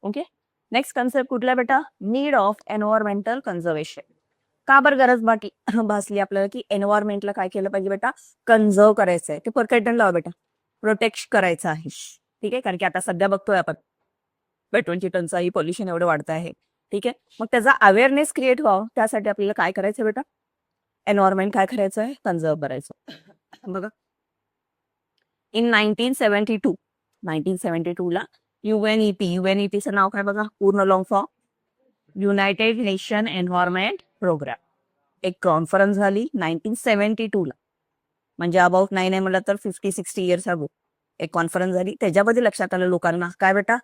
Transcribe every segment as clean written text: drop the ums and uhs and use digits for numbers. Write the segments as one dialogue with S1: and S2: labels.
S1: Okay. Next concept कुठला बेटा? Need of environmental conservation. का बरं गरज बाकी भासली आपल्याला की एन्व्हायरमेंटला काय केलं पाहिजे बेटा? कन्झर्व करायचं आहे. ते परकॅटन लावा बेटा. प्रोटेक्ट करायचं आहे. ठीक आहे, कारण की आता सध्या बघतोय आपण पेट्रोलची टंचाई, पोल्युशन एवढं वाढत आहे. ठीक आहे, मग त्याचा अवेअरनेस क्रिएट व्हावं त्यासाठी आपल्याला काय करायचं बेटा? एन्व्हायरमेंट काय करायचं आहे? कन्झर्व करायचं. बघा, इन 1972 ला युएनईपीचं नाव काय बघा? पूर्ण long form United Nation Environment Programme. एक कॉन्फरन्स झाली 1972 ला, म्हणजे अबाउट 9 आहे म्हटलं तर 50-60 इयर्स अगो एक कॉन्फरन्स झाली. त्याच्यामध्ये लक्षात आलं लोकांना काय बेटा?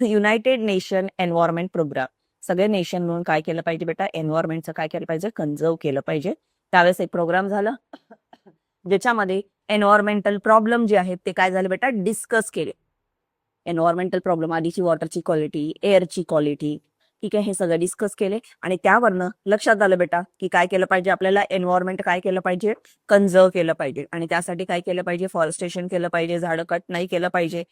S1: United Nation Environment Programme. सगळे नेशन म्हणून काय केलं पाहिजे बेटा? एन्व्हायरमेंटचं काय केलं पाहिजे? कन्झर्व केलं पाहिजे. त्यावेळेस एक प्रोग्राम झालं ज्याच्यामध्ये एन्व्हायरमेंटल प्रॉब्लेम जे आहेत ते काय झाले बेटा? डिस्कस केले. एन्व्हायरमेंटल प्रॉब्लेम, आधीची वॉटरची क्वालिटी, एअरची क्वालिटी, ठीक आहे, हे सगळं डिस्कस केले आणि त्यावरनं लक्षात आलं बेटा की काय केलं पाहिजे? आपल्याला एन्व्हायरमेंट काय केलं पाहिजे? कन्झर्व केलं पाहिजे. आणि त्यासाठी काय केलं पाहिजे? फॉरेस्टेशन केलं पाहिजे, झाडं कट नाही केलं पाहिजे.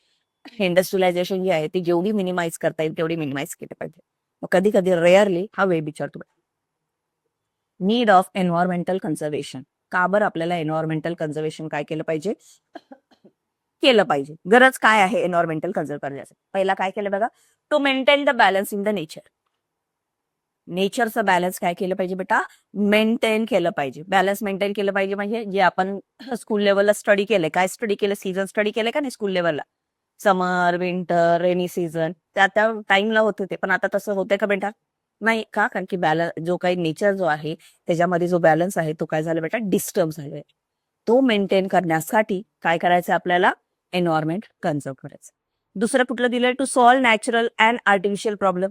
S1: इंडस्ट्रियलायझेशन जी आहे ती जेवढी मिनिमाइज करता येईल तेवढी मिनिमाइज केलं पाहिजे. मग कधी कधी रेअरली हा वे विचारतो, नीड ऑफ एन्व्हायरमेंटल कन्झर्वेशन. का बरं आपल्याला एन्व्हायरमेंटल कन्झर्वेशन काय केलं पाहिजे? केलं पाहिजे. गरज काय आहे एन्व्हायरमेंटल कन्झर्व करण्यासाठी? पहिला काय केलं बघा? To maintain the balance in the nature. नेचरचं बॅलन्स काय केलं पाहिजे बेटा? मेंटेन केलं पाहिजे. बॅलन्स मेंटेन केलं पाहिजे म्हणजे जे आपण स्कूल लेवलला स्टडी केलंय, काय स्टडी केलं? सीझन स्टडी केलंय का नाही स्कूल लेवलला? समर, विंटर, रेनी सीझन, त्या त्या टाइमला होत होते. पण आता तसं होतंय का बेटा? नाही. का? कारण की बॅलन्स जो काही नेचर जो आहे त्याच्यामध्ये जो बॅलन्स आहे तो काय झाला बेटा? डिस्टर्ब झालाय. तो मेंटेन करण्यासाठी काय करायचं आपल्याला? एन्व्हायरमेंट कन्झर्व करायचं. दुसरं कुठलं दिलंय? To solve natural and artificial problem.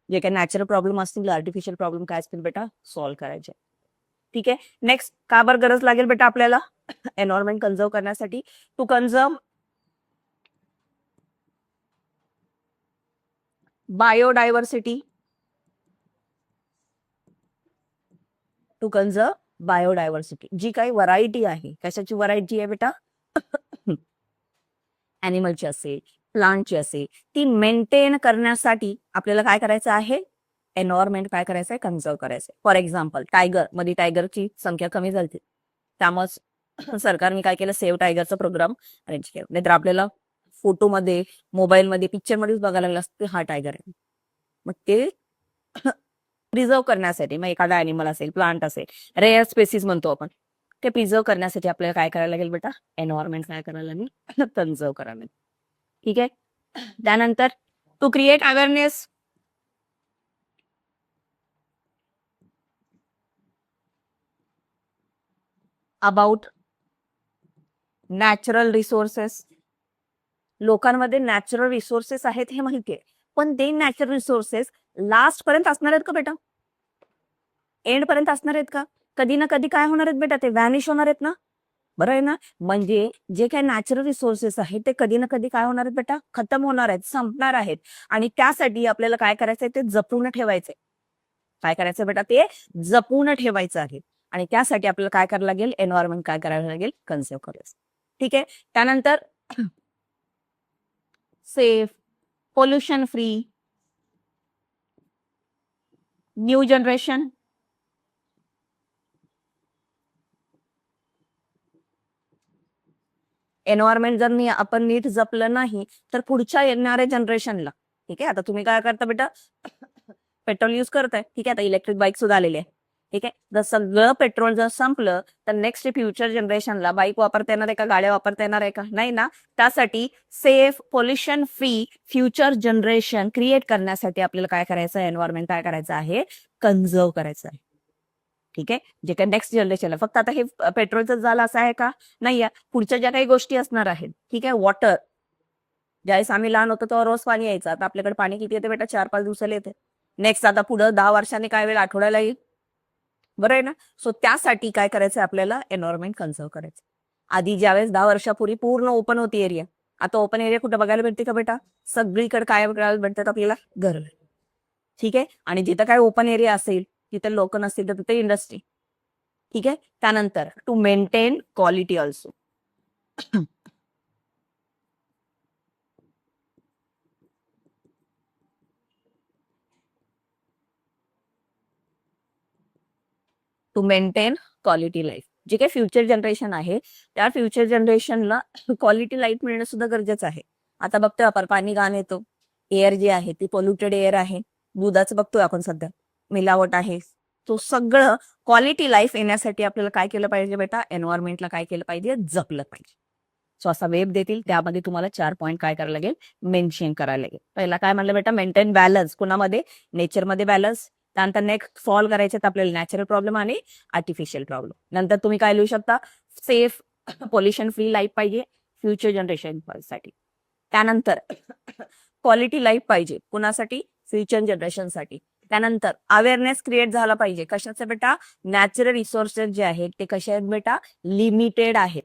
S1: जे काही नॅचरल प्रॉब्लेम असतील, आर्टिफिशियल प्रॉब्लेम काय असतील बेटा? सॉल्व्ह करायचे. ठीक आहे. नेक्स्ट, का बरं गरज लागेल बेटा आपल्याला एन्व्हायरमेंट कन्झर्व करण्यासाठी? To conserve biodiversity. To conserve biodiversity. जी काही व्हरायटी आहे, कशाची व्हरायटी आहे बेटा? ॲनिमलची असेल, प्लांटची असेल, ती मेंटेन करण्यासाठी आपल्याला काय करायचं आहे? एन्व्हायरमेंट काय करायचं आहे? कन्झर्व करायचं आहे. फॉर एक्झाम्पल, टायगर मध्ये टायगरची संख्या कमी झाली, त्यामुळे सरकारने काय केलं? सेव्ह टायगरचा प्रोग्राम अरेंज केला. नाहीतर आपल्याला फोटोमध्ये, मोबाईलमध्ये, पिक्चरमध्येच बघायला लागलं असतं हा टायगर आहे. मग ते प्रिझर्व करण्यासाठी, मग एखादा ॲनिमल असेल, प्लांट असेल, रेअर स्पेसिस म्हणतो आपण, ते प्रिझर्व करण्यासाठी आपल्याला काय करायला लागेल बेटा? एन्व्हायरमेंट काय करायला लागेल? कन्झर्व करायला लागेल. ठीक आहे. त्यानंतर to create awareness about natural resources. लोकांमध्ये नॅचरल रिसोर्सेस आहेत हे माहितीये, पण ते नॅचरल रिसोर्सेस लास्ट पर्यंत असणार आहेत का बेटा? एंड पर्यंत असणार आहेत का? कधी ना कधी काय होणार आहेत बेटा? ते व्हॅनिश होणार आहेत ना? बरं आहे ना? म्हणजे जे काही नॅचरल रिसोर्सेस आहेत ते कधी ना कधी काय होणार आहेत बेटा? खतम होणार आहेत, संपणार आहेत. आणि त्यासाठी आपल्याला काय करायचंय? ते जपून ठेवायचंय. काय करायचं बेटा? ते जपून ठेवायचं आहे. आणि त्यासाठी आपल्याला काय करायला लागेल? एन्व्हायरमेंट काय करायला लागेल? कन्झर्व करायचं. ठीक आहे. त्यानंतर safe, pollution free, new generation. Environment जर आपण नीट जपलं नाही तर पुढच्या येणाऱ्या जनरेशनला, ठीक आहे, आता तुम्ही काय करता बेटा? पेट्रोल युज करताय, ठीक आहे, आता इलेक्ट्रिक बाईक सुद्धा आलेली आहे. ठीक आहे, जर सगळं पेट्रोल जर संपलं तर नेक्स्ट फ्युचर जनरेशनला बाईक वापरता येणार आहे का? गाड्या वापरता येणार आहे का? नाही ना. त्यासाठी safe, pollution free future generation create करण्यासाठी आपल्याला काय करायचं? एन्व्हायरमेंट काय करायचं आहे? कन्झर्व करायचं आहे. ठीक आहे, जे काही नेक्स्ट जनरेशनला. फक्त आता हे पेट्रोलचं झालं असं आहे का? नाही आहे. पुढच्या ज्या काही गोष्टी असणार आहेत, ठीक आहे, वॉटर. ज्यावेळेस आम्ही लहान होतो तेव्हा रोज पाणी यायचं. आता आपल्याकडे पाणी किती येते बेटा? 4-5 दिवसाला येते. नेक्स्ट आता पुढे 10 वर्षांनी काय वेळ? आठवड्याला येईल. बरं आहे ना? सो त्यासाठी काय करायचं आपल्याला? एन्व्हायरमेंट कन्झर्व करायचं. आधी ज्यावेळेस 10 वर्षापूर्वी पूर्ण ओपन होती एरिया, आता ओपन एरिया कुठे बघायला भेटते का बेटा? सगळीकडे काय बघायला भेटतात आपल्याला? घर. ठीक आहे, आणि जिथं काय ओपन एरिया असेल तिथे लोक नसतील तर तिथे इंडस्ट्री. ठीक आहे. त्यानंतर to maintain quality also. To maintain quality life. जे काही फ्युचर जनरेशन आहे त्या फ्युचर जनरेशनला क्वालिटी लाईफ मिळणं सुद्धा गरजेचं आहे. आता बघतोय आपण पाणी घाण येतो, एअर जी आहे ती पोल्युटेड एअर आहे, दुधाचं बघतोय आपण सध्या मिलावट आहे. तो सगळं क्वालिटी लाईफ येण्यासाठी आपल्याला काय केलं पाहिजे बेटा, एन्व्हायरमेंटला काय केलं पाहिजे, जपलं पाहिजे. सो असा वेब देतील, त्यामध्ये तुम्हाला 4 पॉईंट काय करायला लागेल, मेन्शन करायला लागेल. पहिला काय म्हणलं बेटा, मेंटेन बॅलन्स. कुणामध्ये, नेचरमध्ये बॅलन्स. त्यानंतर नेक्स्ट सॉल्व्ह करायचे आपल्याला नॅचरल प्रॉब्लेम आणि आर्टिफिशियल प्रॉब्लेम. नंतर तुम्ही काय लिहू शकता, सेफ पॉल्युशन फ्री लाईफ पाहिजे फ्युचर जनरेशन साठी. त्यानंतर क्वालिटी लाईफ पाहिजे कुणासाठी, फ्युचर जनरेशनसाठी. त्यानंतर अवेअरनेस क्रिएट झाला पाहिजे. कशाचं बेटा, नॅचरल रिसोर्सेस जे आहेत ते कसे आहेत बेटा, लिमिटेड आहेत.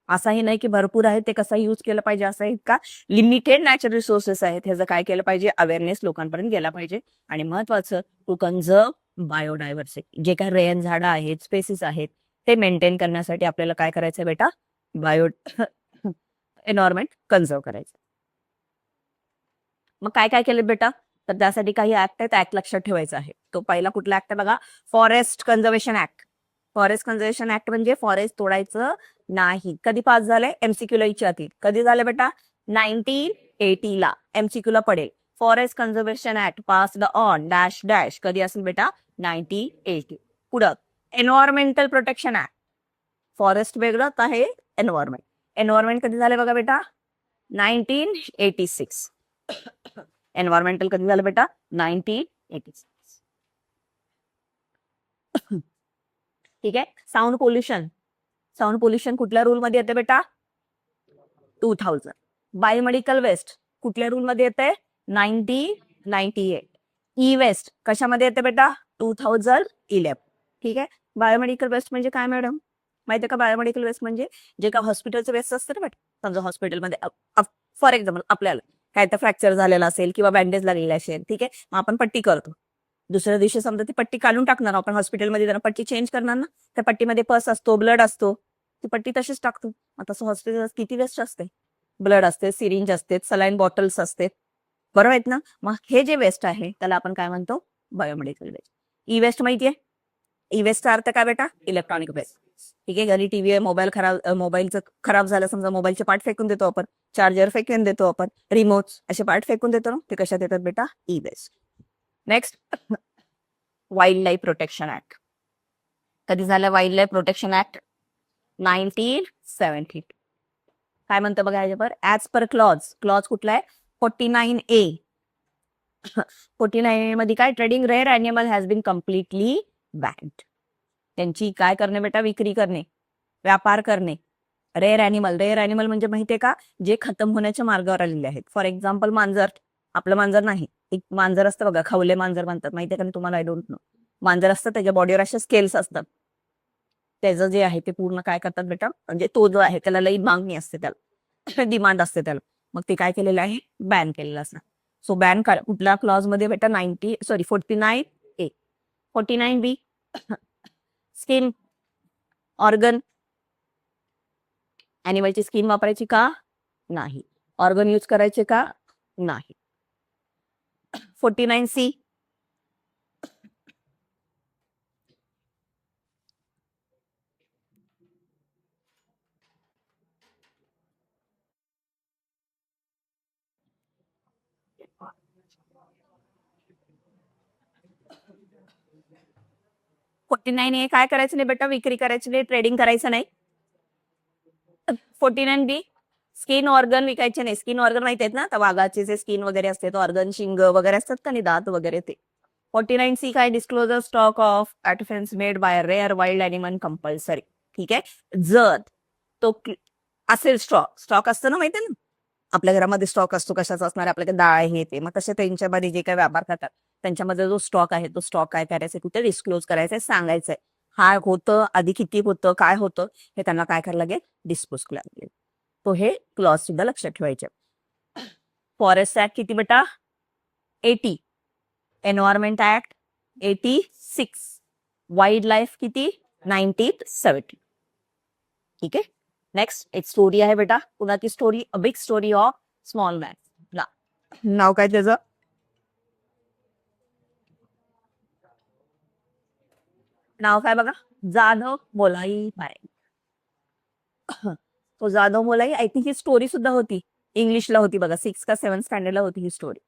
S1: असाही नाही की भरपूर आहेत, ते कसं यूज केलं पाहिजे असं आहे का, लिमिटेड नॅचरल रिसोर्सेस आहेत, ह्याचं काय केलं पाहिजे, अवेअरनेस लोकांपर्यंत गेला पाहिजे. आणि महत्वाचं, टू कन्झर्व बायोडायव्हर्सिटी. जे काही रेअर झाडं आहेत, स्पेसिस आहेत, ते मेंटेन करण्यासाठी आपल्याला काय करायचं बेटा, बायो एन्व्हायरमेंट कन्झर्व करायचं. मग काय काय केलं बेटा, तर त्यासाठी काही ऍक्ट आहेत, ऍक्ट लक्षात ठेवायचा आहे. तो पहिला कुठला ऍक्ट आहे बघा, forest conservation act. Forest conservation act म्हणजे फॉरेस्ट तोडायचं नाही. कधी पास झालंय, एमसीक्यूला विचारतील. कधी झालं बेटा, 1980 ला एमसीक्यू ला पडेल. Forest conservation act passed on dash dash, कधी असेल बेटा, 1980. पुढं एन्व्हायरमेंटल प्रोटेक्शन ऍक्ट. फॉरेस्ट वेगळं आहे, एन्व्हायरमेंट. एन्व्हायरमेंट कधी झालं बघा बेटा, 1986. एन्व्हायरमेंटल कधी झालं बेटा, 1986. ठीक आहे. Sound pollution. साऊंड पोल्युशन कुठल्या रूल मध्ये येते बेटा, 2000. बायोमेडिकल वेस्ट कुठल्या रूल मध्ये येते, 1998. ई वेस्ट कशामध्ये येते बेटा, 2011. ठीक आहे. बायोमेडिकल वेस्ट म्हणजे काय मॅडम, माहिती का, बायोमेडिकल वेस्ट म्हणजे जे का हॉस्पिटलचं वेस्ट असतं ना बेटा. समजा हॉस्पिटलमध्ये फॉर एक्झाम्पल आपल्याला काय तर फ्रॅक्चर झालेला असेल किंवा बँडेज लागलेला असेल, ठीक आहे, मग आपण पट्टी करतो. दुसऱ्या दिवशी समजा ती पट्टी काढून टाकणार आपण हॉस्पिटलमध्ये, जरा पट्टी चेंज करणार ना, त्या पट्टीमध्ये पस असतो, ब्लड असतो, ती पट्टी तशीच टाकतो. आता तसं हॉस्पिटल किती वेस्ट असते, ब्लड असते, सिरिंज असते, सलाईन बॉटल्स असते, बरोबर आहेत ना. मग हे जे वेस्ट आहे त्याला आपण काय म्हणतो, बायोमेडिकल वेस्ट. ई वेस्ट माहितीये, ई वेस्टचा अर्थ काय बेटा, इलेक्ट्रॉनिक वेस्ट. ठीक आहे. घरी टीव्ही आहे, मोबाईलचं खराब झालं समजा, मोबाईलचे पार्ट फेकून देतो आपण, चार्जर फेकून देतो आपण, रिमोट्स असे पार्ट फेकून देतो ना, ते कशात येतात बेटा, e waste. Next, wildlife protection act. कधी झालं वाईल्ड लाईफ प्रोटेक्शन ऍक्ट, 1972. काय म्हणतं बघा ह्याच्यावर, ऍज पर क्लॉज. क्लॉज कुठला आहे, 49A. 49A मध्ये काय, trading rare animal has been completely banned. त्यांची काय करणे बेटा, विक्री करणे, व्यापार करणे. रेअर अॅनिमल म्हणजे माहितीये का, जे खतम होण्याच्या मार्गावर आलेले आहेत. फॉर एक्झाम्पल मांजर, आपलं मांजर नाही, एक मांजर असतं बघा, खवले मांजर म्हणतात, माहितीये का तुम्हाला, आय डोंट नो. मांजर असतं, त्याच्या बॉडीवर अशा स्केल्स असतात, त्याचं जे आहे ते पूर्ण काय करतात बेटा, म्हणजे तो जो आहे त्याला लई मागणी असते, त्याला डिमांड असते त्याला, मग ते काय केलेलं आहे, बॅन केलेलं असतं. सो बॅन कुठल्या क्लॉज मध्ये बेटा, 49A. 49B, skin organ. ॲनिमलची skin वापरायची का नाही, ऑर्गन यूज करायचे का नाही. 49C, ए काय करायचं नाही बेटा, विक्री करायची नाही, ट्रेडिंग करायचं नाही. 49B, स्किन ऑर्गन विकायचे नाही. स्किन ऑर्गन माहिती आहेत ना, तर वाघाचे जे स्किन वगैरे असते, तो ऑर्गन, शिंग वगैरे असतात का नाही, दात वगैरे ते. 49C काय, disclosure stock of artefacts made by rare wild animal compulsory. ठीक आहे. जर तो असेल, स्टॉक असतं ना, माहितीये ना, आपल्या घरामध्ये स्टॉक असतो, कशाचा असणार, आपल्याकडे डाळ हे ते, मग तसे त्यांच्यामध्ये जे काही व्यापार करतात त्यांच्यामध्ये जो स्टॉक आहे तो स्टॉक काय करायचं, कुठे डिस्क्लोज करायचंय, सांगायचंय, हा होतं, आधी किती होतं, काय होतं, हे त्यांना काय करायला लागेल, डिस्पोज करायला लागेल. तो हे क्लॉज सुद्धा लक्षात ठेवायचे. फॉरेस्ट ऍक्ट किती बेटा, 80. Environment act 86. वाईल्ड लाईफ किती, 1970. ठीक आहे. नेक्स्ट एक स्टोरी आहे बेटा, पुन्हा ती story, a big story of small man. नाव काय त्याचं, नाव काय बघा, जाधव मोलाई पारेख. तो जाधव मोलाई, आय थिंक ही स्टोरी सुद्धा होती, इंग्लिशला होती बघा, 6 का 7 स्टँडर्डला होती ही स्टोरी.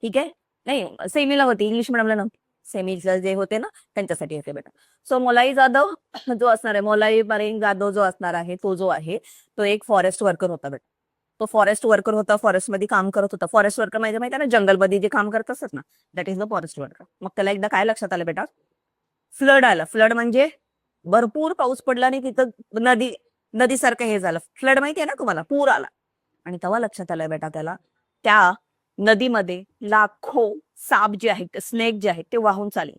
S1: ठीक आहे, नाही सेमीला होती, इंग्लिश मिडियमला नव्हती. सेमीला जे होते ना त्यांच्यासाठी येते बेटा. सो मोलाई जाधव जो असणार आहे, मोलाई पारेख जाधव जो असणार आहे, तो जो आहे तो एक फॉरेस्ट वर्कर होता बेटा. तो फॉरेस्ट वर्कर होता, फॉरेस्टमध्ये काम करत होता. फॉरेस्ट वर्कर म्हणजे माहिती आहे ना, जंगलमध्ये जे काम करत असतात ना, that is the forest worker. मग त्याला एकदा काय लक्षात आलं बेटा, फ्लड आलं. फ्लड म्हणजे भरपूर पाऊस पडला आणि तिथं नदीसारखं हे झालं. फ्लड माहिती आहे ना तुम्हाला, पूर आला. आणि तेव्हा लक्षात आलं बेटा त्याला, त्या नदीमध्ये लाखो साप जे आहेत, स्नेक जे आहेत ते वाहून चालले.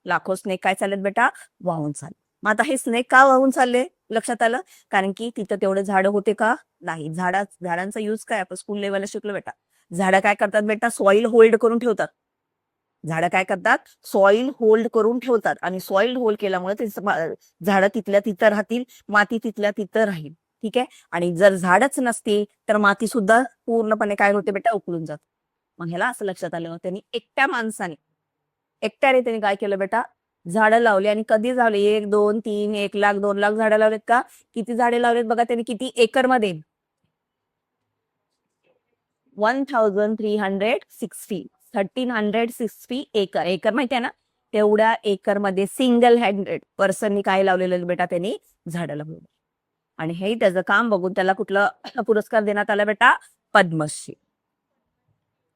S1: लाखो स्नेक काय चाललेत बेटा, वाहून चालले. मग आता हे स्नेक का वाहून चालले लक्षात आलं, कारण की तिथं तेवढे झाडं होते का नाही. झाडांचा यूज काय आपण स्कूल लेवलला शिकलो बेटा. झाडं काय करतात बेटा, सॉइल होल्ड करून ठेवतात. झाडं काय करतात, सॉइल होल्ड करून ठेवतात. आणि सॉइल होल्ड केल्यामुळे ते झाडं तिथल्या तिथं राहतील, माती तिथल्या तिथं राहील. ठीक आहे, आणि जर झाडच नसते तर माती सुद्धा पूर्णपणे काय होते बेटा, उकळून जात. मग ह्याला असं लक्षात आलं, त्यांनी एकट्याने त्यांनी काय केलं बेटा, झाडं लावली. आणि कधी लावले, 1, 2, 3, 1 लाख 2 लाख झाडं लावलेत का, किती झाडे लावलेत बघा त्यांनी, किती एकरमध्ये, 1360 एकर. एकर माहिती आहे ना, तेवढ्या एकरमध्ये सिंगल हँडेड पर्सननी काय लावलेलं बेटा, त्यांनी झाडं लावलेली. आणि हे त्याचं काम बघून त्याला कुठला पुरस्कार देण्यात आला बेटा, पद्मश्री.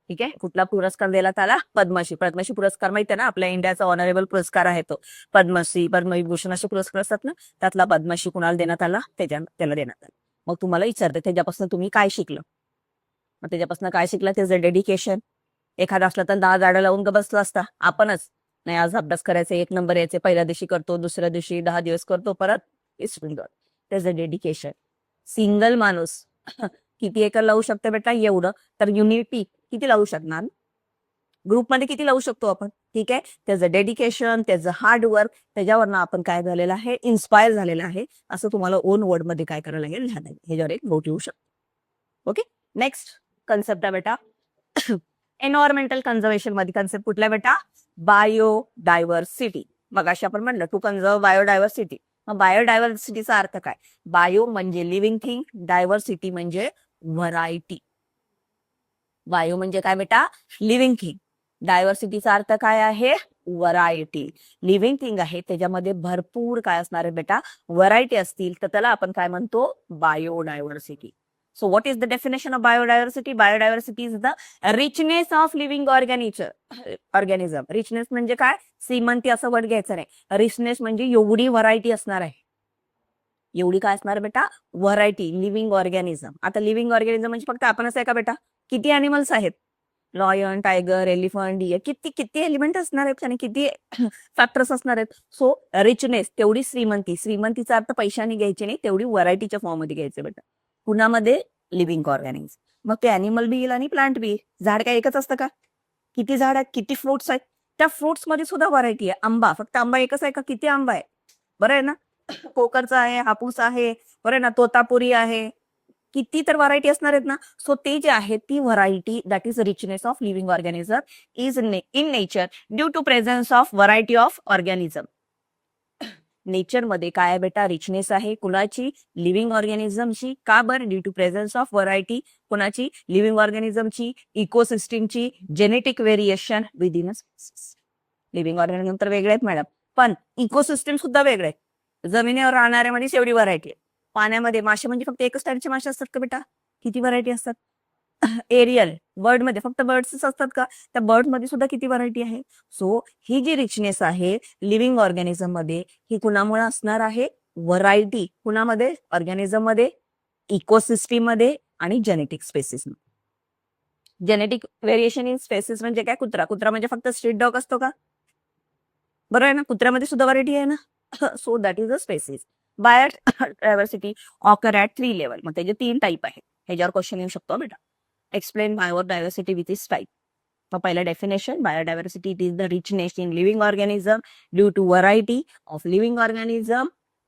S1: ठीक आहे, कुठला पुरस्कार देण्यात आला, पद्मश्री. पद्मश्री पुरस्कार माहिती आहे ना, आपल्या इंडियाचा ऑनरेबल पुरस्कार आहे तो. पद्मश्री, पद्मविभूषण असे पुरस्कार असतात ना, त्यातला पद्मश्री कुणाला देण्यात आला, त्याला देण्यात आला. मग तुम्हाला विचारते, त्याच्यापासून तुम्ही काय शिकलं. मग त्याच्यापासून काय शिकलं, त्याचं डेडिकेशन. एखादा असला तर 10 झाडं लावून बसला असता, आपणच नाही आज अभ्यास करायचा, 1 नंबर यायचे, पहिल्या दिवशी करतो, दुसऱ्या दिवशी 10 दिवस करतो, परत विसरून जातो. त्याचं डेडिकेशन. सिंगल माणूस किती एकर लावू शकतो बेटा, एवढं. तर युनिटी किती लावू शकणार, ग्रुपमध्ये किती लावू शकतो आपण. ठीक आहे, त्याचं डेडिकेशन, त्याचं हार्डवर्क, त्याच्यावरनं आपण काय झालेलं आहे, इन्स्पायर झालेलं आहे. असं तुम्हाला ओन वर्ड मध्ये काय करायला लागेल, ह्याच्यावर एक नोट येऊ शकतो. ओके, नेक्स्ट कन्सेप्ट आहे बेटा एन्व्हायरमेंटल कन्झर्वेशन मध्ये. कन्सेप्ट कुठला बेटा, बायोडायव्हर्सिटी. मग अशी आपण म्हणलं टू कन्झर्व बायोडायव्हर्सिटी. मग बायोडायव्हर्सिटीचा अर्थ काय, बायो म्हणजे लिव्हिंग थिंग, डायव्हर्सिटी म्हणजे व्हरायटी. बायो म्हणजे काय बेटा, लिव्हिंग थिंग. डायव्हर्सिटीचा अर्थ काय आहे, व्हरायटी. लिव्हिंग थिंग आहे, त्याच्यामध्ये भरपूर काय असणार आहे बेटा, व्हरायटी असतील, तर त्याला आपण काय म्हणतो, biodiversity. So what is the definition of biodiversity? Biodiversity is the richness of living organism. Richness म्हणजे काय, श्रीमंती असं वर्ड घ्यायचं नाही. रिचनेस म्हणजे एवढी व्हरायटी असणार आहे. एवढी काय असणार बेटा, व्हरायटी, लिव्हिंग ऑर्गॅनिझम. आता लिव्हिंग ऑर्गॅनिझम म्हणजे फक्त आपणच आहे का बेटा, किती अॅनिमल्स आहेत, लॉयन, टायगर, एलिफंट, डिअर, किती एलिमेंट असणार आहेत आणि किती फॅक्टर्स असणार आहेत. सो रिचनेस, तेवढी श्रीमंतीचा अर्थ पैशाने घ्यायची नाही, तेवढी व्हरायटीच्या फॉर्म मध्ये घ्यायचं बेटा. कुणामध्ये, लिव्हिंग ऑर्गॅनिझम. मग ते अॅनिमल बी येईल आणि प्लांट बी. झाड काय एकच असतं का, किती झाड आहेत, किती फ्रुट्स आहेत, त्या फ्रुट्स मध्ये सुद्धा व्हरायटी आहे. आंबा, फक्त आंबा एकच आहे का, किती आंबा आहे, बरं आहे ना, कोकरचा आहे, हापूस आहे, बरं आहे ना, तोतापुरी आहे, किती तर व्हरायटी असणार आहेत ना. सो ते जे आहे ती variety, that is richness of living organism is in nature due to presence of variety of organism. Nature मध्ये काय आहे बेटा, रिचनेस आहे, कुणाची, लिव्हिंग ऑर्गॅनिझमची. का बरं, due to presence of variety, कुणाची, लिव्हिंग ऑर्गॅनिझमची, इकोसिस्टीमची, genetic variation within a species. Living organism तर वेगळे आहेत मॅडम, पण इकोसिस्टीम सुद्धा वेगळे आहे. जमिनीवर राहणाऱ्यामध्ये एवढी व्हरायटी आहे. पाण्यामध्ये मासे म्हणजे फक्त एकच टाईपचे मासे असतात का बेटा, किती व्हरायटी असतात. एरियल बर्ड मध्ये फक्त बर्ड्सच असतात का, त्या बर्ड मध्ये सुद्धा किती व्हरायटी आहे. सो ही जी रिचनेस आहे लिव्हिंग ऑर्गॅनिझम मध्ये, ही कुणामुळे असणार आहे, व्हरायटी. कुणामध्ये, ऑर्गॅनिझम मध्ये, इकोसिस्टीम मध्ये आणि genetic species. Genetic variation in species म्हणजे काय, कुत्रा म्हणजे फक्त स्ट्रीट डॉग असतो का, बरोबर आहे ना, कुत्र्यामध्ये सुद्धा व्हरायटी आहे ना. So that is a species. Biodiversity occur at 3 level. मग त्याचे 3 टाईप आहेत, ह्याच्यावर क्वेश्चन येऊ शकतो बेटा. Explain biodiversity with its type. मग पहिला definition, biodiversity it is the richness in living organism due to variety of living organism,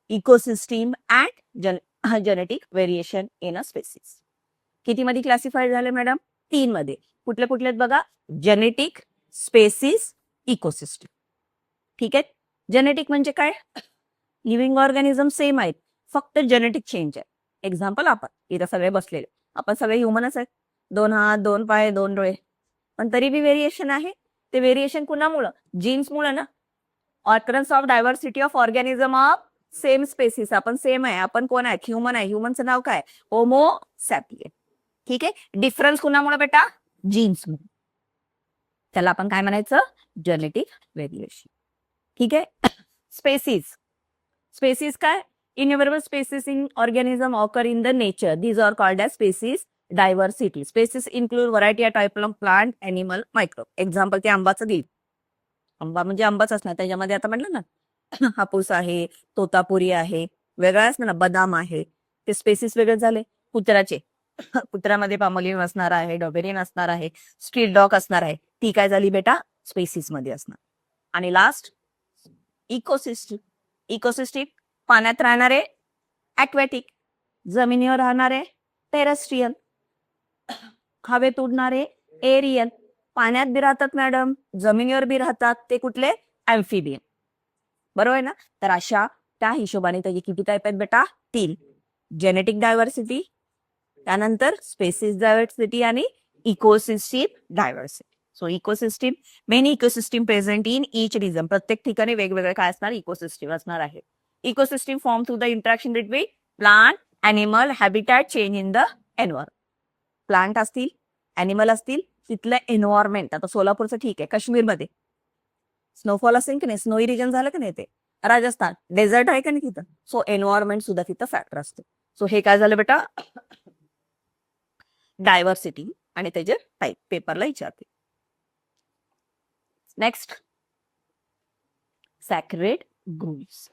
S1: ecosystem and genetic variation in a species. किती मध्ये क्लासिफाईड झाले मॅडम, 3 मध्ये. कुठले आहेत बघा, जेनेटिक, स्पेसिस, इकोसिस्टीम. ठीक आहे. जेनेटिक म्हणजे काय? लिव्हिंग ऑर्गॅनिझम सेम आहेत, फक्त जेनेटिक चेंज आहे. एक्झाम्पल आपण इथं सगळे बसलेले, आपण सगळे ह्युमनच आहेत. 2 हात, 2 पाय, 2 डोळे, पण तरी बी व्हेरिएशन आहे. ते व्हेरिएशन कुणामुळं? जीन्समुळे ना. Occurrence of diversity of organism of same species. आपण सेम आहे. आपण कोण आहे? ह्युमन आहे. ह्युमनचं नाव काय? Homo sapien. ठीक आहे. डिफरन्स कुणामुळे बेटा? जीन्समुळे. त्याला आपण काय म्हणायचं? Genetic variation. ठीक आहे. स्पेसिस. स्पेसिस काय? Innumerable species in organism occur in the nature. These are called as species diversity. Species include variety of type of plant, animal, micro. Example ते आंबाचं देईल. आंबा म्हणजे आंबाच असणार. त्याच्यामध्ये आता म्हटलं ना हापूस आहे, तोतापुरी आहे, वेगळा असणार ना, बदाम आहे. ते स्पेसिस वेगळे झाले. कुत्र्याचे कुत्र्यामध्ये पामोलिन असणार आहे, डॉबेरियन असणार आहे, स्ट्रीट डॉग असणार आहे. ती काय झाली बेटा? स्पेसिस मध्ये असणार. आणि लास्ट इकोसिस्टीम. इकोसिस्टीम पाण्यात राहणारे ऍक्वॅटिक, जमिनीवर राहणारे टेरेस्ट्रियल, हवेत उडणारे एरियल, पाण्यात बी राहतात मॅडम, जमिनीवर बी राहतात, ते कुठले? ऍम्फिबियन. बरोबर आहे ना? तर अशा त्या हिशोबाने त्याची किती टाईप आहेत बेटा? 3. जेनेटिक डायव्हर्सिटी, त्यानंतर स्पेसिस डायव्हर्सिटी आणि ecosystem diversity. So ecosystem, many ecosystem present in each region. प्रत्येक ठिकाणी वेगवेगळे काय असणार? इकोसिस्टीम असणार आहे. Ecosystem form through the interaction between plant, animal, habitat, change in the environment. Plant असतील, ॲनिमल असतील, तिथलं एन्व्हायरमेंट. आता सोलापूरचं ठीक आहे, काश्मीरमध्ये स्नोफॉल असेल की नाही, स्नोई रिजन झालं की नाही, ते राजस्थान डेझर्ट आहे का नाही तिथं. सो एन्व्हायरमेंट सुद्धा तिथं फॅक्टर असते. सो हे काय झालं बेटा? डायव्हर्सिटी आणि त्याचे टाईप पेपरला विचारते. Next sacred groves.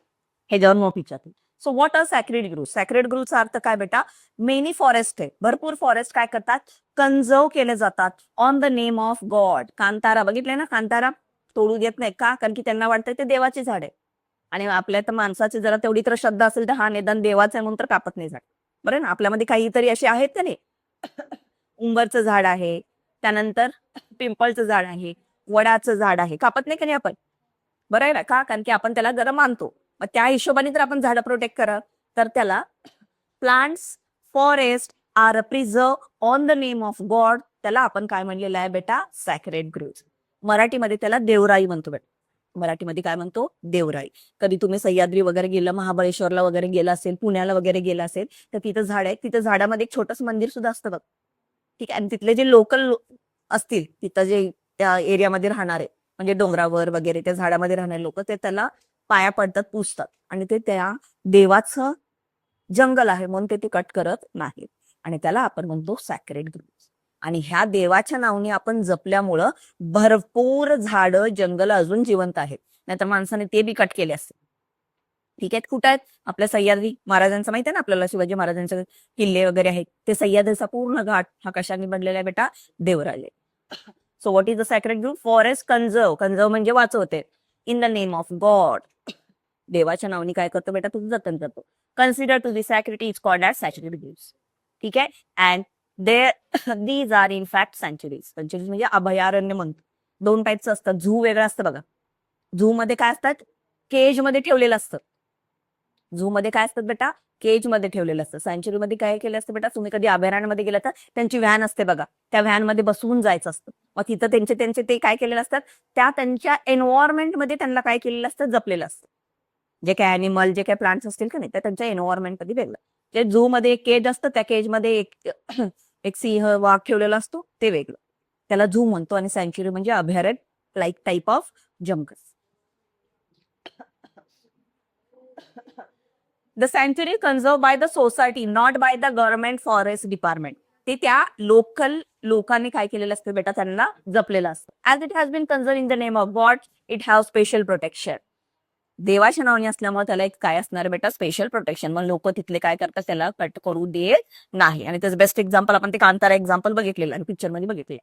S1: हे जाऊन मग विचारते. So what are sacred groves? Sacred ग्रुव्हचा अर्थ काय बेटा? मेनी फॉरेस्ट आहे, भरपूर फॉरेस्ट काय करतात? कन्झर्व केले जातात on the name of God. Kantara बघितले ना, कांतारा तोडू देत नाही का? कारण की त्यांना वाटतं ते देवाची झाड आहे. आणि आपल्या तर माणसाची जरा तेवढी तर श्रद्धा असेल तर हा निदान देवाचा आहे म्हणून तर कापत नाही झाड. बरं ना? आपल्यामध्ये काहीतरी असे आहेत का नाही? उंबरचं झाड आहे, त्यानंतर पिंपळचं झाड आहे, वडाचं झाड आहे, कापत नाही का नाही आपण? बरं आहे ना? का? कारण की आपण त्याला जरा मानतो. मग त्या हिशोबाने जर आपण झाडं प्रोटेक्ट करा तर त्याला plants, forest are preserve on the name of God. त्याला आपण काय म्हणलेलं आहे बेटा? Sacred groves. मराठीमध्ये त्याला देवराई म्हणतो बेटा. मराठीमध्ये काय म्हणतो? देवराई. कधी तुम्ही सह्याद्री वगैरे गेलं, महाबळेश्वरला वगैरे गेला असेल, पुण्याला वगैरे गेला असेल, तर तिथं झाड आहे, तिथं झाडामध्ये एक छोटंसं मंदिर सुद्धा असतं बघ. ठीक आहे. आणि तिथले जे लोकल असतील, तिथं जे त्या एरियामध्ये राहणारे, म्हणजे डोंगरावर वगैरे त्या झाडामध्ये राहणारे लोक, ते त्याला पाया पडतात, पुजतात. आणि ते त्या देवाचं जंगल आहे म्हणून ते कट करत नाहीत. आणि त्याला आपण म्हणतो सॅक्रेड ग्रुव्स. आणि ह्या देवाच्या नावाने आपण जपल्यामुळं भरपूर झाडं, जंगल अजून जिवंत आहेत. नाहीतर माणसाने ते बी कट केले असते. ठीक आहे. कुठं आहेत? आपल्या सह्याद्री महाराजांचं माहिती आहे ना आपल्याला, शिवाजी महाराजांचे किल्ले वगैरे आहेत. ते सह्याद्रीचा पूर्ण घाट हा कशाने बनलेला आहे बेटा? देवराले. So what is the sacred group? Forest conserve. Conserve म्हणजे वाचवते. In the name of God. देवाच्या नावाने काय करतो बेटा? तुझं जतन करतो. Consider to the sanctity is called as sacred groves. ठीक आहे. And these are in fact sanctuaries. Sanctuaries म्हणजे अभयारण्य म्हणतो. 2 टाईपचं असतात. झू वेगळं असतं बघा. झू मध्ये काय असतात? केज मध्ये ठेवलेलं असतं. झू मध्ये काय असतात बेटा? केज मध्ये ठेवलेलं असतं. सँच्युरी मध्ये काय केलं असतं बेटा? तुम्ही कधी अभयारण्यामध्ये गेला तर त्यांची व्हॅन असते बघा, त्या व्हॅन मध्ये बसवून जायचं असतं. मग तिथं त्यांचे ते काय केलेलं असतात? त्यांच्या एन्व्हायरमेंट मध्ये त्यांना काय केलेलं असतं? जपलेलं असतं. जे काय अॅनिमल, जे काय प्लांट्स असतील का नाही, त्यांच्या एन्व्हायरमेंट मध्ये वेगळं. जे झू मध्ये एक केज असतं, त्या केज मध्ये एक सिंह, वाघ ठेवलेला असतो, ते वेगळं. त्याला झू म्हणतो. आणि सँच्युरी म्हणजे अभयारण्य, like type of jungle. The सँच्युरी conserve by the society, not by the government forest department. ते त्या लोकल लोकांनी काय केलेलं असतं बेटा? त्यांना जपलेलं असतं. As it has been conserve in the name of God, it have special protection. देवाच्या नावाने असल्यामुळे त्याला एक काय असणार बेटा? Special protection. मग लोक तिथले काय करतात? त्याला कट करू देत नाही. आणि त्याचं बेस्ट एक्झाम्पल आपण ते कांतारा एक्झाम्पल बघितलेलं आणि पिक्चर मध्ये बघितले.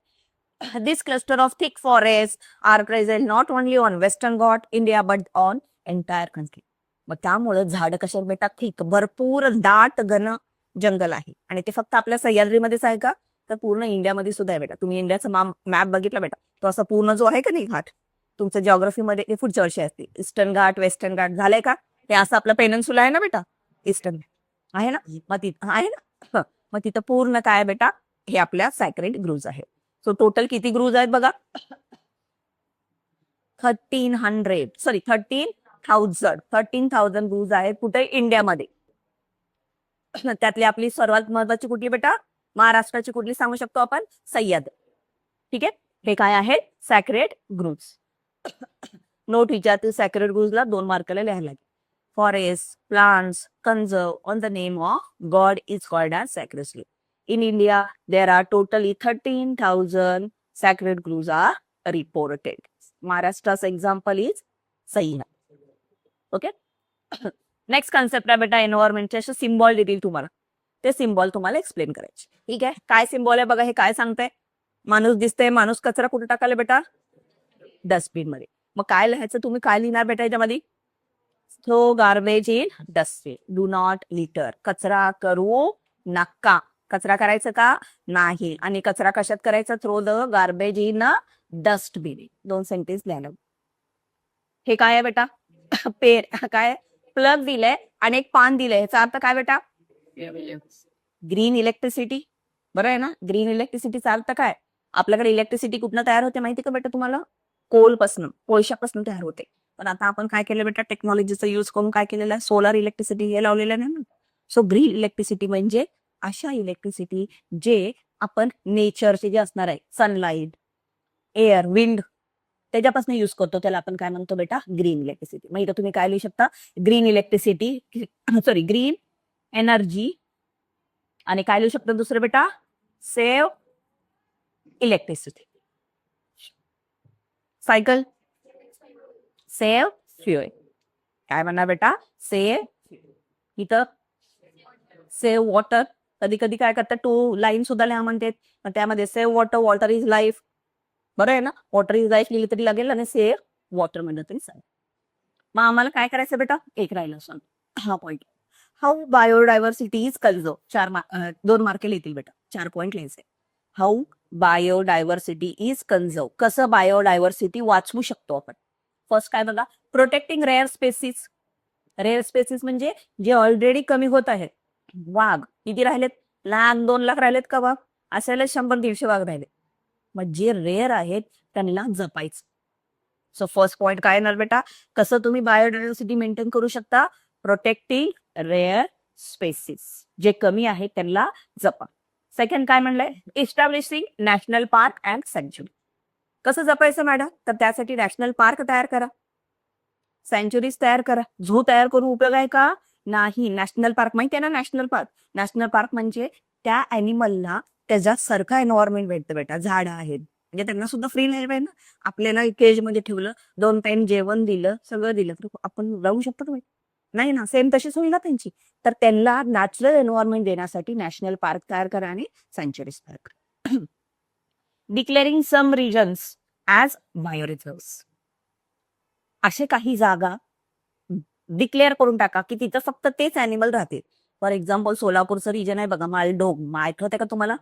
S1: This cluster of thick forest are present not only on western Ghat India but on entire country. मग त्यामुळे झाडं कशावर बेटा? थिक, भरपूर दाट घन जंगल आहे. आणि ते फक्त आपल्या सह्याद्रीमध्येच आहे का? तर पूर्ण इंडियामध्ये सुद्धा आहे बेटा. तुम्ही इंडियाचा मॅप बघितला बेटा, तो असा पूर्ण जो आहे का नाही घाट, तुमच्या जिओग्राफीमध्ये हे पुढच्या वर्षी असतील. ईस्टर्न घाट, वेस्टर्न घाट झालंय का? हे असं आपलं पेनिन्सुला आहे ना बेटा, ईस्टर्न आहे ना, मग तिथं आहे ना, मग तिथं पूर्ण काय बेटा, हे आपल्या सॅक्रेड ग्रुव्ज आहेत. सो टोटल किती ग्रुव्ज आहेत बघा, 13,000 ग्रुव्ज आहेत कुठे, इंडियामध्ये. त्यातली आपली सर्वात महत्वाची कुठली बेटा, महाराष्ट्राची कुठली सांगू शकतो आपण, सह्याद्री. ठीक आहे, हे काय आहेत, सॅक्रेड ग्रुव्ज. नोट विचारतील सॅक्रेड ग्रुव्जला 2 मार्काला लिहायला लागेल. Forest, plants, conserve on the name of God is called as sacred grove. In India, there are totally 13,000 sacred groves are reported. Maharashtra's example is Sahyadri. Okay. Next concept आहे बेटा एन्व्हायरमेंटचे, असे symbol देतील तुम्हाला, ते symbol तुम्हाला explain करायचे. ठीक आहे, काय सिम्बॉल आहे बघा, हे काय सांगताय, माणूस दिसतंय, माणूस कचरा कुठे टाकायला बेटा, डस्टबिन मध्ये. मग काय लिहायचं, तुम्ही काय लिहिणार बेटा याच्यामध्ये, throw garbage in dustbin, do not litter, कचरा करू नका. कचरा करायचं का नाही, आणि कचरा कशात करायचा, throw the garbage in dustbin. 2 sentence लिहायला. हे काय आहे बेटा, पेर काय, प्लग दिलंय आणि एक पान दिलंय, ह्याचा अर्थ काय बेटा, ग्रीन इलेक्ट्रिसिटी. बरं आहे ना, ग्रीन इलेक्ट्रिसिटीचा अर्थ काय, आपल्याकडे इलेक्ट्रिसिटी कुठनं तयार होते माहिती का बेटा तुम्हाला, कोळपासून, कोळशापासून तयार होते. पण आता आपण काय केलं बेटा, टेक्नॉलॉजीचा युज करून काय केलेलं आहे, सोलार इलेक्ट्रिसिटी हे लावलेलं नाही ना. सो ग्रीन इलेक्ट्रिसिटी म्हणजे अशा इलेक्ट्रिसिटी जे आपण नेचरचे जे असणार आहे, सनलाइट, एअर, विंड, त्याच्यापासून युज करतो, त्याला आपण काय म्हणतो बेटा, ग्रीन इलेक्ट्रिसिटी. मग इथं तुम्ही काय लिहू शकता, green electricity, sorry green energy, आणि काय लिहू शकतो दुसरं बेटा, save electricity. Cycle, save fuel. काय म्हणणार बेटा, सेव्ह. इथं सेव्ह वॉटर, कधी कधी काय करतात 2 लाईन सुद्धा लिहा म्हणतात, त्यामध्ये save water, water is life. बरं आहे ना, वॉटर इज लाईफ लिहिली तरी लागेल, आणि सेव्ह वॉटर म्हणलं तरी चालेल. मग आम्हाला काय करायचं बेटा, एक राहिलं सांग, हा point, how biodiversity is conserve. 2 mark लिहितील बेटा, 4 पॉईंट लिहायचे. हाऊ बायोडायव्हर्सिटी इज कन्झर्व, कसं बायोडायव्हर्सिटी वाचवू शकतो आपण. फर्स्ट काय बघा, protecting rare species. Rare species म्हणजे जे ऑलरेडी कमी होत आहेत. वाघ किती राहिलेत, 2 लाख राहिलेत का वाघ, असायला 100-150 वाघ राहिले. मग जे रेअर आहेत त्यांना जपायचं. सो फर्स्ट पॉइंट काय येणार बेटा, कसं तुम्ही बायोडायव्हर्सिटी मेंटेन करू शकता, प्रोटेक्टिंग रेअर स्पेसिस, जे कमी आहेत त्यांना जपा. सेकंड काय म्हणलंय, इस्टॅब्लिशिंग नॅशनल पार्क अँड सँच्युरी. कसं जपायचं मॅडम, तर त्यासाठी नॅशनल पार्क तयार करा, सँच्युरीज तयार करा. झू तयार करून उपयोग आहे का, नाही. नॅशनल पार्क माहिती आहे ना, नॅशनल पार्क, नॅशनल पार्क म्हणजे त्या अॅनिमलला त्याच्यासारखं एन्व्हायरमेंट भेटतं बेटा, झाडं आहेत, म्हणजे त्यांना सुद्धा फ्री नाही पाहिजे ना. आपल्याला केज मध्ये ठेवलं, 2 टाइम जेवण दिलं, सगळं दिलं, तर आपण राहू शकतो का नाही ना, सेम तशीच होईल ना त्यांची. तर त्यांना नॅचरल एन्व्हायरमेंट देण्यासाठी नॅशनल पार्क तयार करा आणि सँच्युरीज तयार करा. Declaring some regions as bioreserves. असे काही जागा डिक्लेअर करून टाका की तिथं फक्त तेच अॅनिमल राहतील. फॉर एक्झाम्पल सोलापूरचं रिजन आहे बघा, मालडोग, माहित आहे का तुम्हाला,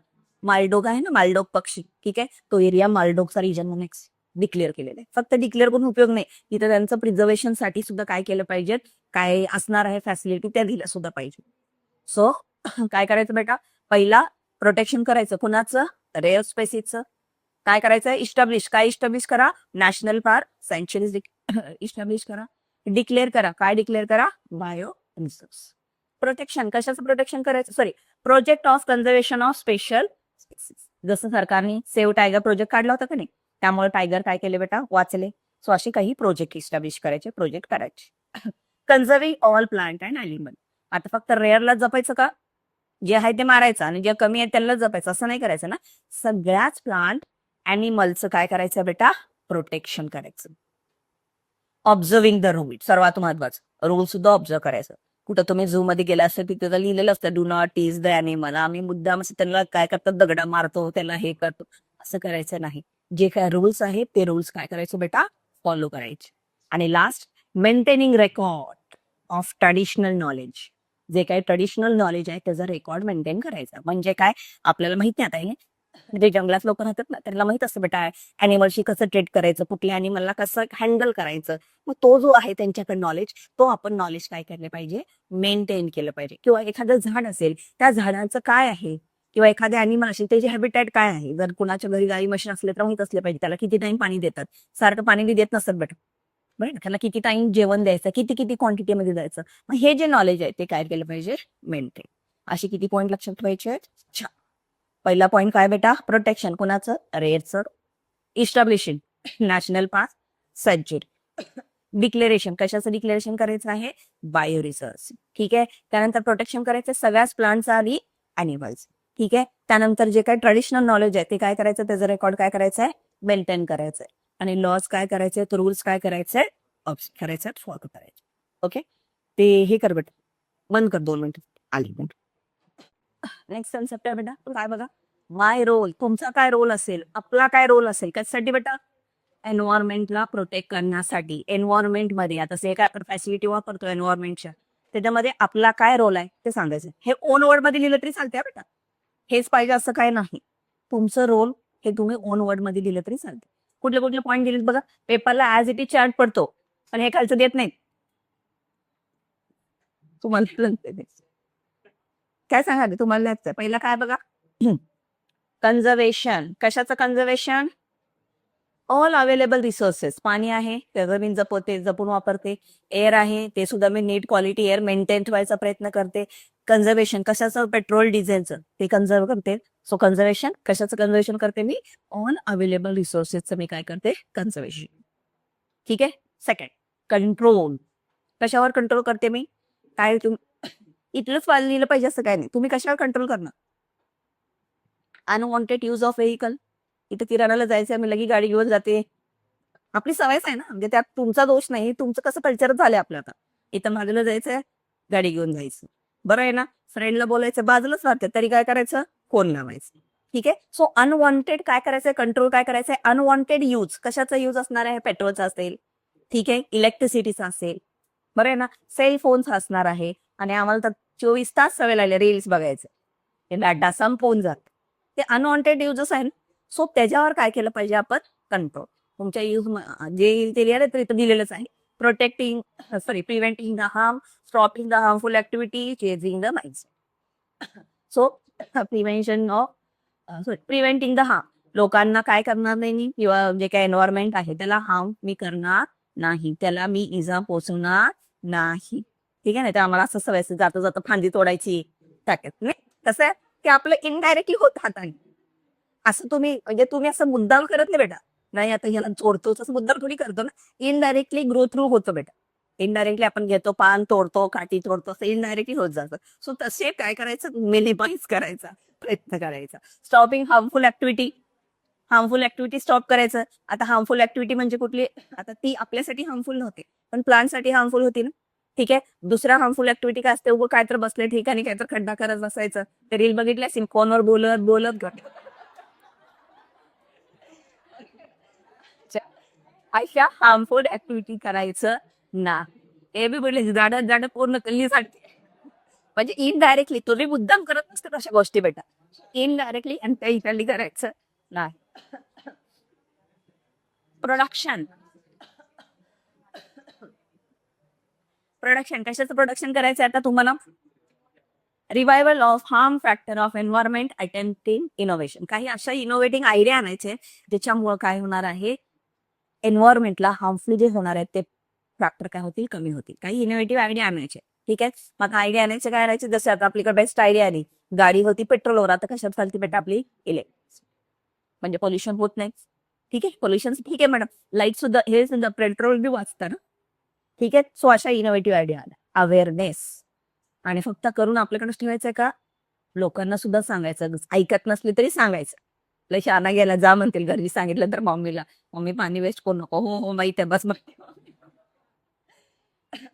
S1: मालडोग आहे ना, मालडोग पक्षी, ठीक आहे, तो एरिया मालडोगचा रिजन म्हणून डिक्लेअर केलेला आहे. फक्त डिक्लेअर करून उपयोग नाही, तिथं त्यांचं प्रिझर्वेशन साठी सुद्धा काय केलं पाहिजे, काय असणार आहे फॅसिलिटी त्या दिल्या सुद्धा पाहिजे. सो काय करायचं बेटा, पहिला प्रोटेक्शन करायचं, कुणाचं, रेअर स्पेसिसचं. काय करायचं, इस्टॅब्लिश, काय इस्टॅब्लिश करा, नॅशनल पार्क, सँच्युरीज इस्टॅब्लिश करा. डिक्लेअर करा, काय डिक्लेअर करा, बायो रिसोर्स. प्रोटेक्शन, कशाचं प्रोटेक्शन करायचं, sorry, project of conservation of special species. जसं सरकारने सेव्ह टायगर प्रोजेक्ट काढला होता का नाही, त्यामुळे टायगर काय केले बेटा, वाचले. सो असे काही प्रोजेक्ट इस्टॅब्लिश करायचे, प्रोजेक्ट करायचे. Conserving all plant and animal. आता फक्त रेअरला जपायचं का, जे आहे ते मारायचं आणि जे कमी आहे त्याला जपायचं, असं नाही करायचं ना. सगळ्याच प्लांट अॅनिमलचं काय करायचं बेटा, प्रोटेक्शन करायचं. ऑब्झर्विंग द रूल, सर्वात महत्वाचं, रूल सुद्धा ऑब्झर्व करायचं. कुठं तुम्ही झू मध्ये गेला असता तिथे लिहिलेलं असतं, do not tease the animal. आम्ही मुद्दाम त्यांना काय करतात, दगडा मारतो, त्याला हे करतो, असं करायचं नाही. जे काय रूल्स आहेत ते रूल्स काय करायचं बेटा, फॉलो करायचे. आणि last, maintaining record of traditional knowledge. जे काही ट्रेडिशनल नॉलेज आहे त्याचा रेकॉर्ड मेंटेन करायचा. म्हणजे काय, आपल्याला माहिती आता हे जे जंगलात लोक राहतात ना त्यांना माहित असतं बेटा अॅनिमलशी कसं ट्रीट करायचं, कुठल्या अॅनिमलला कसं हँडल करायचं. मग तो जो आहे त्यांच्याकडे नॉलेज, तो आपण नॉलेज काय केलं पाहिजे, मेंटेन केलं पाहिजे. किंवा एखादं झाड असेल, त्या झाडाचं काय आहे, किंवा एखाद्या अॅनिमल असेल त्याची हॅबिटॅट काय आहे. जर कुणाच्या घरी गाई म्हशी असले तर माहित असले पाहिजे त्याला किती टाइम पाणी देतात. सारखं पाणी देत नसतात बेटा, बरं ना, त्याला किती टाइम जेवण द्यायचं, किती किती क्वांटिटीमध्ये द्यायचं. मग हे जे नॉलेज आहे ते काय केलं पाहिजे, मेंटेन. अशी किती पॉईंट लक्षात ठेवायचे आहेत. छान. पहिला पॉईंट काय बेटा, प्रोटेक्शन कोणाचं, रेअरचं. इस्टॅब्लिशिंग नॅशनल पार्क सँच्युरी. डिक्लेरेशन कशाचं डिक्लेरेशन करायचं आहे, बायो रिसर्च. ठीक आहे. त्यानंतर प्रोटेक्शन करायचं सगळ्याच प्लांट्स आणि अॅनिमल्स. ठीक आहे. त्यानंतर जे काही ट्रेडिशनल नॉलेज आहे ते काय करायचं, त्याचं रेकॉर्ड काय करायचं आहे, मेंटेन करायचं आहे. आणि लॉज काय करायचे, रूल्स काय करायचे, करायचे, फॉलो करायचे. ओके. ते हे कर बेटा, बंद कर 2 मिनिटं, आली. नेक्स्ट कन्सेप्ट आहे बेटा, काय बघा, माय रोल. तुमचा काय रोल असेल, आपला काय रोल असेल, कशासाठी बेटा, एन्व्हायरमेंटला प्रोटेक्ट करण्यासाठी. एन्व्हायरमेंटमध्ये आता जे काय आपण फॅसिलिटी वापरतो एन्व्हायरमेंटच्या, त्याच्यामध्ये आपला काय रोल आहे ते सांगायचं. हे ओन वर्ड मध्ये लिहिलं तरी चालते बेटा, हेच पाहिजे असं काय नाही. तुमचं रोल हे तुम्ही ओन वर्ड मध्ये लिहिलं तरी चालते. कुठले कुठले पॉईंट दिलेत बघा, पेपरला ऍज इट इज चार्ट पडतो पण हे खालचं देत नाही तुम्हाला. काय सांगा तुम्हाला, पहिला काय बघा, कन्झर्वेशन. कशाचं कन्झर्वेशन, ऑल अवेलेबल रिसोर्सेस. पाणी आहे त्याचं मी जपून वापरते. एअर आहे ते सुद्धा मी नीट क्वालिटी एअर मेंटेन ठेवायचा प्रयत्न करते. कन्झर्वेशन कशाचं, पेट्रोल डिझेलचं ते कन्झर्व करते. सो कन्झर्वेशन कशाचं कन्झर्वेशन करते मी, ऑल अवेलेबल रिसोर्सेसचं मी काय करते, कन्झर्वेशन. ठीक आहे. Second, control. कशावर कंट्रोल करते मी, काय तुम्ही इथलंच लिहिलं पाहिजे असं काय नाही. तुम्ही कशावर कंट्रोल करणार, अनवॉन्टेड यूज ऑफ व्हेकल. इथं किराणाला जायचंय मी लगी गाडी घेऊन जाते, आपली सवयच आहे ना, म्हणजे त्यात तुमचा दोष नाही. तुमचं कसं कल्चरच झालंय आपलं. आता इथं बाजूला जायचंय, गाडी घेऊन जायचं, बरं आहे ना. फ्रेंडला बोलायचं, बाजूलाच राहते तरी काय करायचं, फोन लावायचं. ठीक आहे. सो अनवॉन्टेड काय करायचंय, कंट्रोल काय करायचंय, अनवॉन्टेड यूज. कशाचा यूज असणार आहे, पेट्रोलचा असेल, ठीक आहे, इलेक्ट्रिसिटीचा असेल, बरं आहे ना, सेल फोनचा असणार आहे. आणि आम्हाला तर 24 तास सवय लागली रील्स बघायचं, ते डाटा संपवून जात, ते अनवॉन्टेड युजच आहे ना. सो त्याच्यावर काय केलं पाहिजे आपण, कंट्रोल. तुमच्या यूज जे येईल ते लिहायला तर इथं दिलेलंच आहे. Protecting, preventing the harm, stopping the harmful activity, changing the mindset. So prevention of, preventing the harm, लोकांना काय करणार नाही मी, किंवा जे काही एन्व्हायरमेंट आहे त्याला हार्म मी करणार नाही, त्याला मी इजा पोचवणार नाही. ठीक आहे ना. ते आम्हाला असं सवय जाता जाता फांदी तोडायची टाकत नाही. कसं आहे की आपलं इनडायरेक्टली होत हाताने. असं तुम्ही म्हणजे तुम्ही असं मुद्दाम करत नाही बेटा, नाही आता ह्याला चोरतोच असं मुद्दाम थोडी करतो ना. इनडायरेक्टली ग्रो थ्रू होतो बेटा. इनडायरेक्टली आपण घेतो, पान तोडतो, काठी तोडतो, असं इनडायरेक्टली होत जातं. सो तसे काय करायचं, मिनिमाइज करायचा प्रयत्न करायचा. Stopping harmful activity, harmful activity stop करायचं. आता हार्मफुल ऍक्टिव्हिटी म्हणजे कुठली, आता ती आपल्यासाठी हार्मफुल नव्हती पण प्लांटसाठी हार्मफुल होती ना. ठीक आहे. दुसऱ्या हार्मफुल ऍक्टिव्हिटी काय असते, उभं काय तर बसले ठिकाणी काय तर खड्डा करत बसायचं. ते रील बघितल्या असेल, फोनवर बोलत बोलत अशा हार्मफुल ऍक्टिव्हिटी करायचं ना. हे बी बोलले झाडं झाडं पूर्ण कल्लीसाठी, म्हणजे इनडायरेक्टली तुम्ही मुद्दाम करत नसतात अशा गोष्टी बेटा, इनडायरेक्टली आणि त्या इकडली करायचं नाही. प्रोडक्शन, प्रोडक्शन कशाचं प्रोडक्शन करायचं आता तुम्हाला, revival of harm factor of environment attempting innovation. काही अशा इनोव्हेटिंग आयडिया आणायचे ज्याच्यामुळे काय होणार आहे, एन्व्हायरमेंटला हार्मफुल जे होणार आहेत ते फॅक्टर काय होतील, कमी होतील. काही इनोव्हेटिव्ह आयडिया आणायचे. ठीक आहे. मग आयडिया आणायचे काय आणायचे, जसे आता आपल्याकडे बेस्ट आयडिया आली, गाडी होती पेट्रोलवर, आता कशात चालती बेटा आपली इलेक्ट्रिक, म्हणजे पोल्युशन होत नाही. ठीक आहे. पोल्युशन ठीक आहे मॅडम, लाईट सुद्धा, हे सुद्धा पेट्रोल बी वाचतं ना. ठीक आहे. सो अशा इनोव्हेटिव्ह आयडिया आल्या. अवेअरनेस, आणि फक्त करून आपल्याकडेच ठेवायचंय का, लोकांना सुद्धा सांगायचं. ऐकत नसली तरी सांगायचं. लय शहाणा गेला जा म्हणतील घरी सांगितलं तर मम्मीला, मम्मी पाणी वेस्ट करू नको, हो हो माहिती आहे बस मग.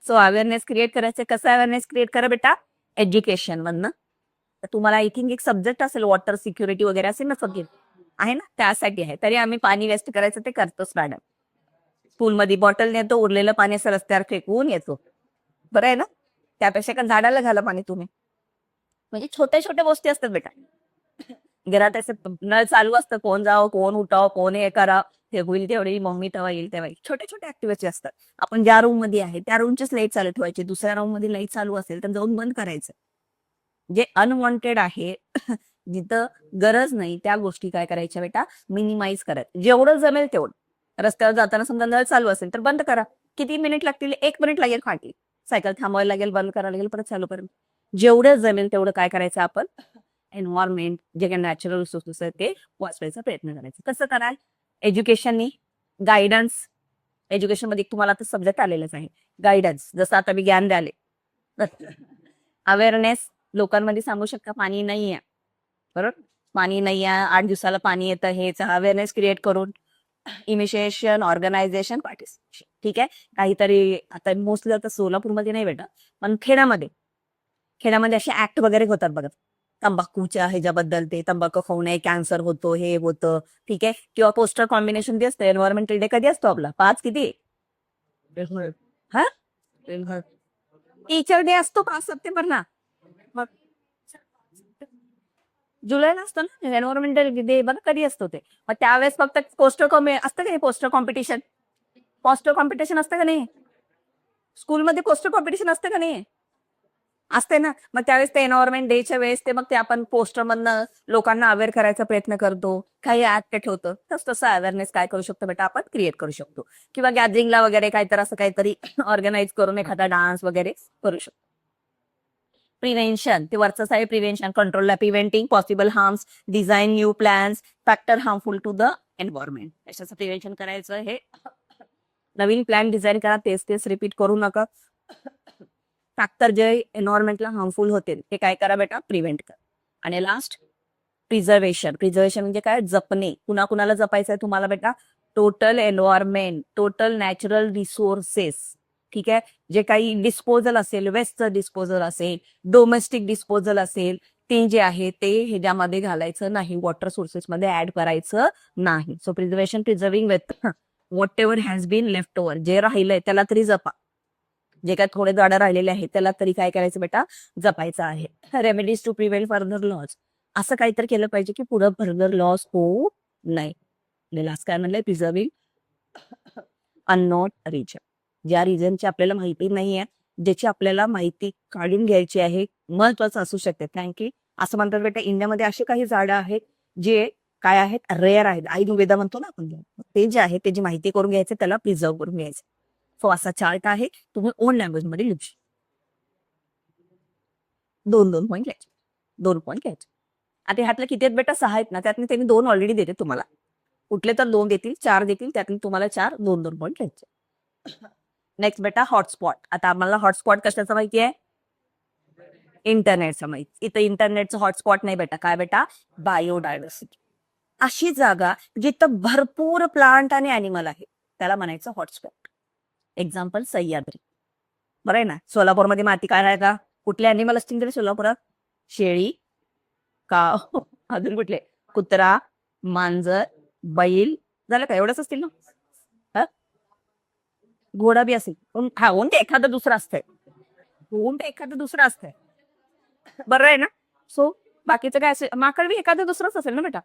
S1: सो अवेअरनेस क्रिएट करायचं. कसं अवेअरनेस क्रिएट करा बेटा, एज्युकेशन मधनं. तर तुम्हाला आय थिंक एक सब्जेक्ट असेल वॉटर सिक्युरिटी वगैरे असेल ना, सब्जेक्ट आहे ना, त्यासाठी आहे. तरी आम्ही पाणी वेस्ट करायचं ते करतोच मॅडम. स्कूलमध्ये बॉटल नेतो, उरलेलं पाणी असं रस्त्यावर फेकून येतो, बरं आहे ना. त्यापेक्षा का झाडाला घाला पाणी तुम्ही. म्हणजे छोट्या छोट्या गोष्टी असतात बेटा. घरात असे नळ चालू असतं, कोण जावं, कोण उठावं, कोण हे करा, हे होईल तेवढी मम्मी तेव्हा येईल तेव्हा येईल. छोटे छोटे ऍक्टिव्हिटी असतात. आपण ज्या रूम मध्ये आहे त्या रूमचीच लाईट चालू ठेवायची, दुसऱ्या रूम मध्ये लाईट चालू असेल तर जाऊन बंद करायचं. जे अनवॉन्टेड आहे जिथं गरज नाही त्या गोष्टी काय करायच्या बेटा, मिनिमाइज करायचं जेवढं जमेल तेवढं. रस्त्यावर जाताना समजा नळ चालू असेल तर बंद करा. किती मिनिट लागतील? 1 मिनिट लागेल फाटली. सायकल थांबवायला लागेल, बंद करायला लागेल, परत चालू करेल. जेवढं जमेल तेवढं काय करायचं आपण, एन्व्हायरमेंट जे काही नॅचरल रिसोर्सेस आहेत ते वाचवायचा प्रयत्न करायचा. कसं कराल? एज्युकेशननी, गायडन्स. एज्युकेशन मध्ये तुम्हाला आता सब्जेक्ट आलेलाच आहे, गायडन्स. जसं आता मी ज्ञान द्याले, अवेअरनेस. लोकांमध्ये सांगू शकता पाणी नाही आहे, बरोबर, पाणी नाही आहे, 8 दिवसाला पाणी येतं, हेच अवेअरनेस क्रिएट करून. Initiation, organisation, participation. ठीक आहे. काहीतरी आता मोस्टली आता सोलापूरमध्ये नाही बेटा, पण खेड्यामध्ये असे ऍक्ट वगैरे होतात बघा, तंबाखूच्या ह्याच्याबद्दल, ते तंबाखू खाऊ नये, कॅन्सर होतो, हे होतं. ठीक आहे. किंवा पोस्टर कॉम्बिनेशन जे असतं, एन्व्हायरमेंटल डे कधी असतो आपला? 5 किती? हा, टीचर डे असतो 5 सप्टेंबरला. मग जुलैला असतो ना एन्व्हायरमेंटल डे, बघा कधी असतो ते. मग त्यावेळेस फक्त पोस्टर असतं का, पोस्टर कॉम्पिटिशन? पोस्टर कॉम्पिटिशन असतं का नाही? स्कूलमध्ये पोस्टर कॉम्पिटिशन असतं का नाही? असते ना. मग त्यावेळेस ते एन्व्हायरमेंट डेच्या वेळेस ते मग ते आपण पोस्टर मधनं लोकांना अवेअर करायचा प्रयत्न करतो. काही ऍक्ट ठेवतो. तसं अवेअरनेस काय करू शकतो बेटा, आपण क्रिएट करू शकतो. किंवा गॅदरिंगला वगैरे काहीतरी असं काहीतरी ऑर्गनाईज करून एखादा डान्स वगैरे करू शकतो. प्रिव्हेन्शन, ते वरचंच आहे प्रिव्हेन्शन. कंट्रोलला preventing possible harms, design new plans, factor harmful to the environment. याच्याचं प्रिव्हेन्शन करायचं. हे नवीन प्लॅन डिझाईन करा, तेच तेच रिपीट करू नका. फॅक्टर जे एन्व्हायरमेंटला हार्मफुल होते ते काय करा बेटा, प्रिव्हेंट करा. आणि लास्ट प्रिझर्वेशन. प्रिझर्वेशन म्हणजे काय? जपणे. कुणाला जपायचं आहे तुम्हाला बेटा? Total environment, total natural resources. ठीक आहे. जे काही डिस्पोजल असेल, वेस्टचं डिस्पोजल असेल, डोमेस्टिक डिस्पोजल असेल, ते जे आहे ते ह्याच्यामध्ये घालायचं नाही, वॉटर सोर्सेस मध्ये ऍड करायचं नाही. So preservation, preserving with whatever has been left over. जे राहिलंय त्याला तरी जपा. जे काय थोडे झाडं राहिलेले आहेत त्याला तरी काय करायचं बेटा, जपायचं आहे. Remedies to prevent further loss. असं काहीतरी केलं पाहिजे की पुढे फर्दर लॉस होऊ नये. लास्ट काय म्हणलंय? Preserving unknown region. ज्या रिजनची आपल्याला माहिती नाही आहे, ज्याची आपल्याला माहिती काढून घ्यायची आहे, महत्वाचं असू शकते. कारण की असं म्हणतात बेटा, इंडियामध्ये असे काही झाडं आहेत जे काय आहेत, रेअर आहेत. आयुर्वेदा म्हणतो ना आपण, ते जे आहे त्याची माहिती करून घ्यायचं, त्याला प्रिझर्व करून घ्यायचं. सो असा चार्ट आहे, तुम्ही ओन लँग्वेज मध्ये लिहू शकता. 2-2 पॉईंट घ्यायचे, 2 पॉईंट घ्यायचे. आता ह्यातले किती आहेत बेटा? 6 आहेत ना, त्यातले त्यांनी 2 ऑलरेडी देते तुम्हाला. कुठले तर 2 देतील, 4 देतील, त्यातून तुम्हाला 4 2-2 पॉईंट घ्यायचे. नेक्स्ट बेटा, हॉटस्पॉट. आता आम्हाला हॉटस्पॉट कशाचं माहिती आहे? इंटरनेटचं माहिती. इथं इंटरनेटचं हॉटस्पॉट नाही बेटा. काय बेटा? बायोडायव्हर्सिटी. अशी जागा जिथं भरपूर प्लांट आणि अॅनिमल आहे त्याला म्हणायचं हॉटस्पॉट. एक्झाम्पल सह्याद्री. बरं आहे ना. सोलापूरमध्ये माती काय आहे का? कुठले अॅनिमल असतील तरी सोलापुरात? शेळी, काव, अजून कुठले? कुत्रा, मांजर, बैल, झालं का? एवढंच असतील ना. हा? घोडा बी असेल, हा, उंट एखादं दुसरं असतंय. उंट एखादं दुसरं असतंय. बरं आहे ना. सो बाकीचं काय असेल? माकड बी एखादं दुसरंच असेल ना बेटा.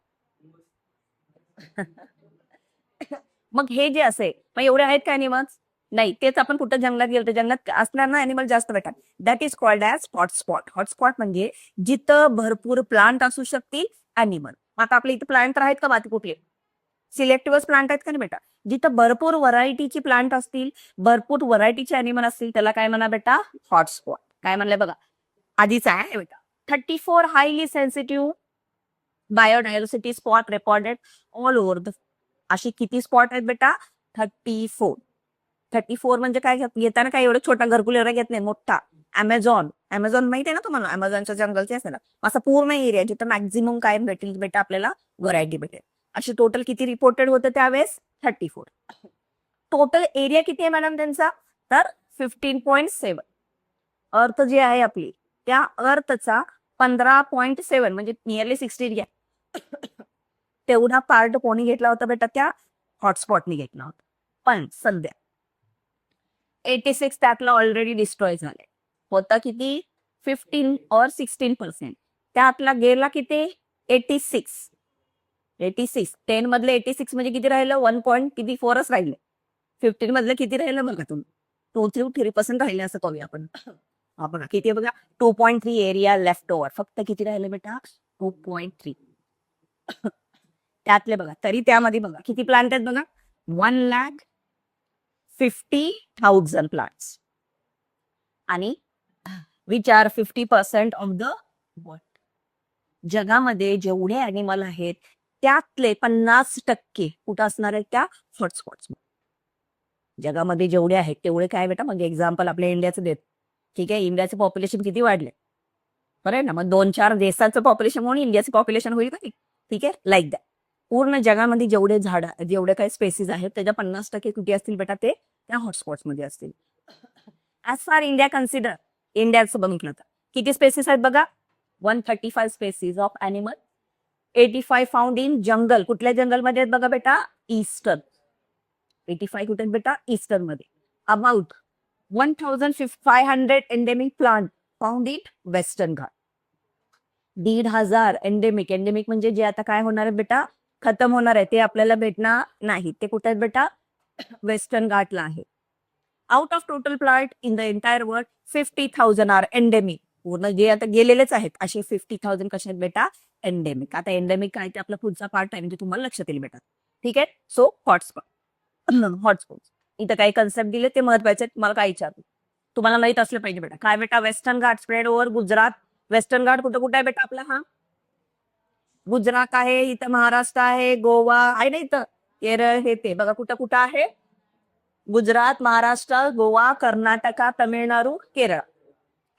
S1: मग हे जे असेल, मग एवढे आहेत का अॅनिमल्स? नाही. तेच आपण कुठं जंगलात गेलो तर जंगलात असणार ना अॅनिमल जास्त बेटा. That is called as hotspot. Hotspot म्हणजे जिथं भरपूर प्लांट असू शकतील, अॅनिमल. आता आपल्या इथे प्लांट तर आहेत का बाकी कुठले? सिलेक्टिव्ह प्लांट आहेत का नाही बेटा? जिथं भरपूर व्हरायटीची प्लांट असतील, भरपूर व्हरायटीचे अॅनिमल असतील, त्याला काय म्हणा बेटा? हॉटस्पॉट. काय म्हणलंय बघा, आधीच आहे बेटा. 34 highly sensitive biodiversity spot recorded all over the. अशी किती स्पॉट आहेत बेटा? 34. 34 म्हणजे काय घेताना काय एवढं छोटा घरकुल एवढा घेत नाही, मोठा. अमेझॉन माहिती आहे ना तुम्हाला? अमेझॉनच्या जंगलचे असेल ना, असा पूर्ण एरिया जिथं मॅक्झिमम काय भेटेल बेटा आपल्याला? व्हरायटी भेटेल. असे टोटल किती रिपोर्टेड होते त्यावेळेस? 34. टोटल एरिया किती आहे मॅडम त्यांचा? तर 15.7. अर्थ जी आहे आपली, त्या अर्थचा 15.7 म्हणजे नियरली 16 घ्या. तेवढा पार्ट कोणी घेतला होता बेटा? त्या हॉटस्पॉटनी घेतला होता. पण सध्या 86 त्यातला ऑलरेडी डिस्ट्रॉय झालाय. होता किती? 15 or 16%. त्यातला गेला किती? 86 10 मधले 86 म्हणजे किती राहिलं 1 पॉईंट किती 4च राहिले. 15 मधलं किती राहिलं बघा तुम्ही 2-3% राहिले असं करूया आपण. हा बघा किती आहे बघा 2.3 एरिया लेफ्ट ओव्हर. फक्त किती राहिले बेटा 2.3. त्यातले बघा तरी त्यामध्ये बघा किती प्लांट आहेत बघा 1,50,000 प्लांट्स आणि which are 50% of the world. जगामध्ये जेवढे ॲनिमल आहेत त्यातले 50% कुठं असणार आहेत त्या हॉटस्पॉट्स. जगामध्ये जेवढे आहेत तेवढे काय बेटा म्हणजे एक्झाम्पल आपल्या इंडियाचं देत. ठीक आहे इंडियाचं पॉप्युलेशन किती वाढले बरं आहे ना मग 2-4 देशाचं पॉप्युलेशन म्हणून इंडियाचं पॉप्युलेशन होईल का ठीक आहे लाईक दॅट. पूर्ण जगामध्ये जेवढे झाडं जेवढे काही स्पेसीज आहेत त्याच्या 50% कुठे असतील बेटा ते त्या हॉटस्पॉट्समध्ये असतील. ॲज फार इंडिया कन्सिडर इंडियाचं बघितलं तर किती स्पेसीस आहेत बघा 135 species of animal. 85 found in jungle. कुठल्या जंगलमध्ये आहेत बघा बेटा ईस्टर्न. 85 कुठे आहेत बेटा ईस्टर्न मध्ये. About 1,500 endemic plant found in western Ghat. 1,500 endemic. Endemic म्हणजे जे आता काय होणार आहे बेटा खतम होणार आहे ते आपल्याला भेटणार नाही. ते कुठे आहेत बेटा वेस्टर्न घाटला आहे. Out of total plant in the entire world 50,000 are endemic. पूर्ण जे आता गेलेलेच आहेत असे 50,000 कसे आहेत बेटा एंडेमिक. आता एंडेमिक काय ते आपला पुढचा पार्ट आहे म्हणजे तुम्हाला लक्षात येईल बेटा. ठीक आहे सो हॉटस्पॉट इथं काही कन्सेप्ट दिले ते महत्वाचे आहेत. तुम्हाला काय विचारतो तुम्हाला माहित असलं पाहिजे बेटा काय बेटा वेस्टर्न घाट स्प्रेड ओव्हर गुजरात. वेस्टर्न घाट कुठं कुठं आहे बेटा आपला हा गुजरात आहे इथं महाराष्ट्र आहे गोवा आहे ना इथं केरळ हे ते बघा कुठं कुठं आहे गुजरात महाराष्ट्र गोवा कर्नाटका तमिळनाडू केरळ.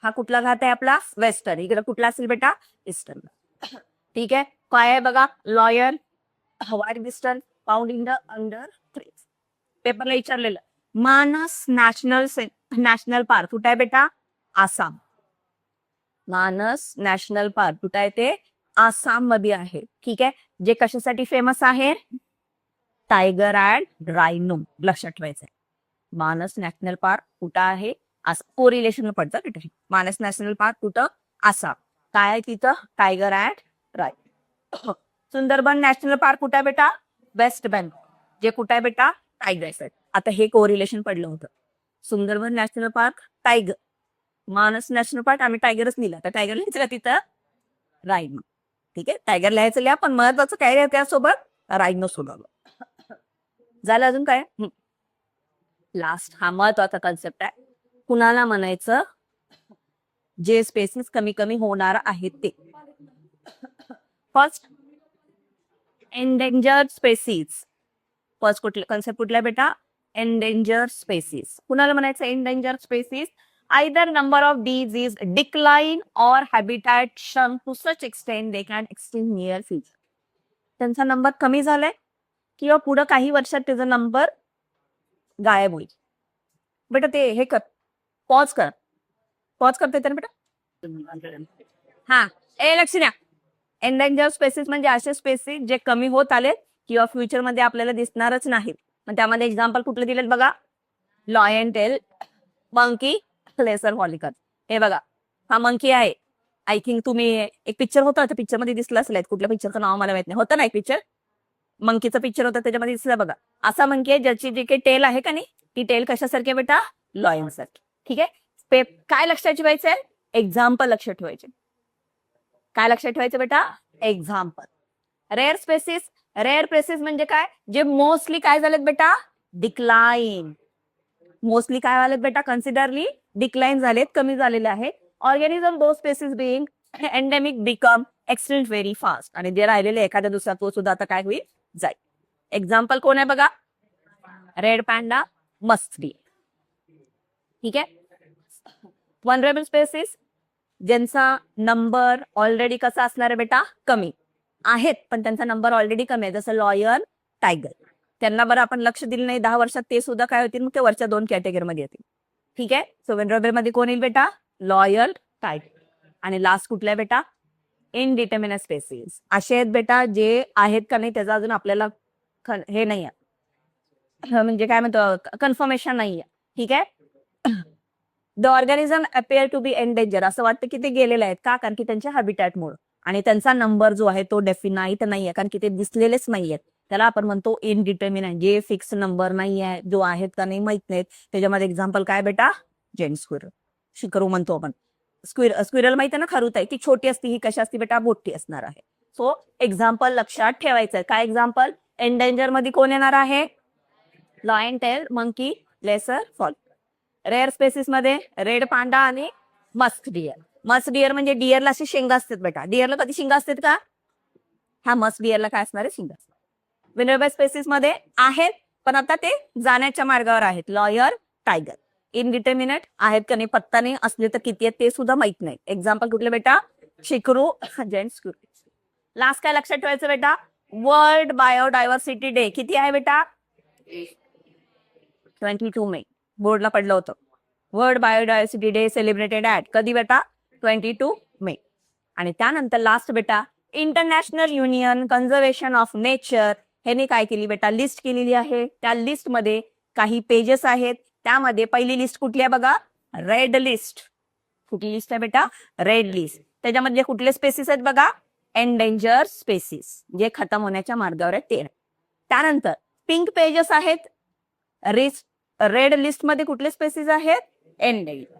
S1: हा कुठला घाट आहे आपला वेस्टर्न. इकडे कुठला असेल बेटा ईस्टर्न. ठीक आहे काय आहे बघा lawyer white distance found in the under trees. पेपरला विचारलेलं मानस नॅशनल पार्क कुठे आहे बेटा आसाम. मानस नॅशनल पार्क कुठे आहे ते आसाम मध्ये आहे. ठीक आहे जे कशासाठी फेमस आहे टायगर अँड रायनो लक्षात ठेवायचं आहे. मानस नॅशनल पार्क कुठं आहे कोरिलेशन पडतं बेटा. मानस नॅशनल पार्क कुठं आसाम. काय आहे तिथं tiger and rhino. Sundarban national park कुठं आहे बेटा वेस्ट बेंगॉल. जे कुठं आहे बेटा टायगर्स आहेत. आता हे कोरिलेशन पडलं होतं. सुंदरबन नॅशनल पार्क टायगर मानस नॅशनल पार्क आम्ही टायगरच लिहिला तर टायगर लिहायचं तिथं रायनो. ठीक आहे टायगर लिहायचं लिहा पण महत्वाचं काय आहे त्यासोबत रायनो सोडवलं. झालं अजून काय लास्ट हा महत्वाचा कन्सेप्ट आहे. कुणाला म्हणायचं जे स्पेसिस कमी कमी होणार आहेत ते. First endangered species. फर्स्ट कुठलं कन्सेप्ट कुठला बेटा एंडेंजर्ड स्पेसीज. कुणाला म्हणायचं endangered species either number of disease decline or habitat shrunk to such extent they can extinct near future. त्यांचा नंबर कमी झालाय किंवा पुढे काही वर्षात त्याचा नंबर गायब होईल. बेटा ते हे कर पॉज करते तर बेटा हा लक्ष द्या. एंडेंजर स्पेसिस म्हणजे असे स्पेसिस जे कमी होत आले किंवा फ्युचर मध्ये आपल्याला दिसणारच नाहीत. मग त्यामध्ये एक्झाम्पल कुठले दिलेत बघा लॉयन टेल मंकी लेसर हॉलिकन. हे बघा हा मंकी आहे. आय थिंक तुम्ही एक पिक्चर होता त्या पिक्चर मध्ये दिसलं असेल कुठल्या पिक्चरचं नाव मला माहित नाही होतं ना एक पिक्चर मंकीचं पिक्चर होतं त्याच्यामध्ये दिसलं बघा. असा मंकी आहे ज्याची जी काही टेल आहे का नाही ती टेल कशासारखी बेटा लॉयन सारखी. ठीक आहे काय लक्षात ठेवायचं आहे एक्झाम्पल लक्षात ठेवायचे. काय लक्षात ठेवायचं बेटा एक्झाम्पल. रेअर स्पेसिस म्हणजे काय जे मोस्टली काय झालेत बेटा डिक्लाइन. मोस्टली काय झालेत बेटा कन्सिडरली डिक्लाइन झालेत कमी झालेले आहेत. Organism though species being endemic become extinct very fast. आणि जे राहिलेले एखाद्या दुसरा तो सुद्धा आता काय होईल जाईल. एक्झाम्पल कोण आहे बघा रेड पॅन्डा मस्ट बी. ठीक आहे वनरेबल स्पेसिस ज्यांचा नंबर ऑलरेडी कसा असणार आहे बेटा कमी आहेत पण त्यांचा नंबर ऑलरेडी कमी आहे जसं लॉयन टायगर. त्यांना बरं आपण लक्ष दिलं नाही 10 वर्षात ते सुद्धा काय होतील मग ते वरच्या 2 कॅटेगरीमध्ये येतील. ठीक आहे सो वनरेबल मध्ये कोण येईल बेटा लॉयल टायगर. आणि लास्ट कुठला आहे बेटा इनडिटर्मिनेट स्पेसिस. असे आहेत बेटा जे आहेत का नाही त्याचा अजून आपल्याला हे नाही आहे म्हणजे काय म्हणतो कन्फर्मेशन नाही आहे. ठीक आहे the organism appear to be endanger असं वाटतं की ते गेलेले आहेत का कारण की त्यांच्या हॅबिटॅटमुळे आणि त्यांचा नंबर जो आहे तो डेफिनाईट नाहीये, कारण की ते दिसलेलेच नाहीयेत. त्याला आपण म्हणतो इनडिटर्मिनंट, जे फिक्स नंबर नाही आहे, जो आहेत का नाही माहित नाहीत. त्याच्यामध्ये एक्झाम्पल काय बेटा, जेंट स्क्विरल, शिकरू म्हणतो आपण. स्क्विरल माहिती आहे ना, खरुताई, ती छोटी असते, ही कशी असते बेटा, मोठी असणार आहे. सो एक्झाम्पल लक्षात ठेवायचं. काय एक्झाम्पल, एंडेंजर मध्ये कोण येणार आहे, lion, tail, monkey, lesser, fall. Rare species मध्ये रेड पांडा आणि मस्क डिअर. मस्क डिअर म्हणजे डिअरला अशी शेंगा असतात बेटा. डिअरला कधी शेंगा असतात का, हा मस्क डिअरला काय असणार आहे, शेंगा. विनरेबल स्पेसिस मध्ये आहेत, पण आता ते जाण्याच्या मार्गावर आहेत. Lawyer, tiger. इनडिटर्मिनेट आहेत का नाही, पत्ता नाही, असले तर किती आहेत ते सुद्धा माहित नाही. एक्झाम्पल कुठले बेटा, शिकरू, जेंट स्क्विरल. लास्ट काय लक्षात ठेवायचं बेटा, वर्ल्ड बायोडायव्हर्सिटी डे किती आहे बेटा, 22 मे. बोर्डला पडलं होतं. World biodiversity day celebrated at, कधी बेटा, 22 मे. आणि त्यानंतर लास्ट बेटा, international union conservation of nature, ह्याने काय केली बेटा, लिस्ट केलेली आहे. त्या लिस्ट मध्ये काही पेजेस आहेत. त्यामध्ये पहिली लिस्ट कुठली आहे बघा, रेड लिस्ट. कुठली लिस्ट आहे बेटा, रेड लिस्ट. त्याच्यामध्ये कुठले स्पेसिस आहेत बघा, एंडेंजर स्पेसिस, जे खतम होण्याच्या मार्गावर आहेत ते. त्यानंतर पिंक पेजेस आहेत. रेड लिस्ट मध्ये कुठले स्पेसिस आहेत, endangered.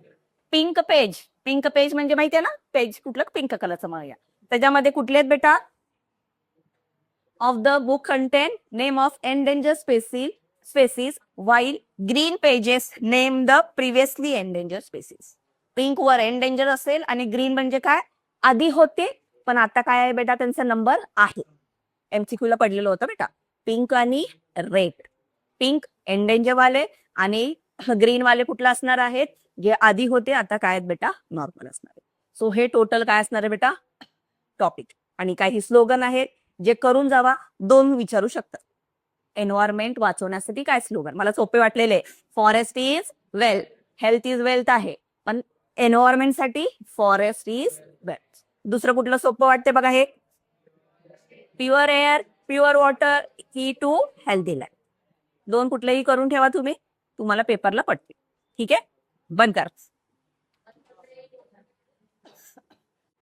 S1: Pink page, pink page म्हणजे माहितीये ना, पेज कुठलं, पिंक कलरचं म्हणूया. त्याच्यामध्ये कुठले आहेत बेटा, of the book contain name of endangered species while green pages name the previously endangered species. Pink वर एंडेंजर असेल आणि ग्रीन म्हणजे काय, आधी होते पण आता काय आहे बेटा, त्यांचा नंबर आहे. एमसीक्यू ला पडलेलं होतं बेटा. पिंक आणि रेड. पिंक एंडेंजर वाले आणि ग्रीन वाले कुठला असणार आहेत, जे आधी होते आता काय आहेत बेटा, नॉर्मल असणार आहे. सो हे टोटल काय असणार आहे बेटा, टॉपिक. आणि काही स्लोगन आहेत जे करून जावा, 2 विचारू शकतात. एन्व्हायरमेंट वाचवण्यासाठी काय स्लोगन, मला सोपे वाटलेले, forest is wealth, health is wealth आहे, पण एन्व्हायरमेंट साठी फॉरेस्ट इज वेल्थ. दुसरं कुठलं सोपं वाटते बघा, हे प्युअर एअर, प्युअर वॉटर, की टू हेल्दी लाईफ. 2 कुठलेही करून ठेवा तुम्ही, तुम्हाला पेपरला पडते. ठीक आहे, बंद करा.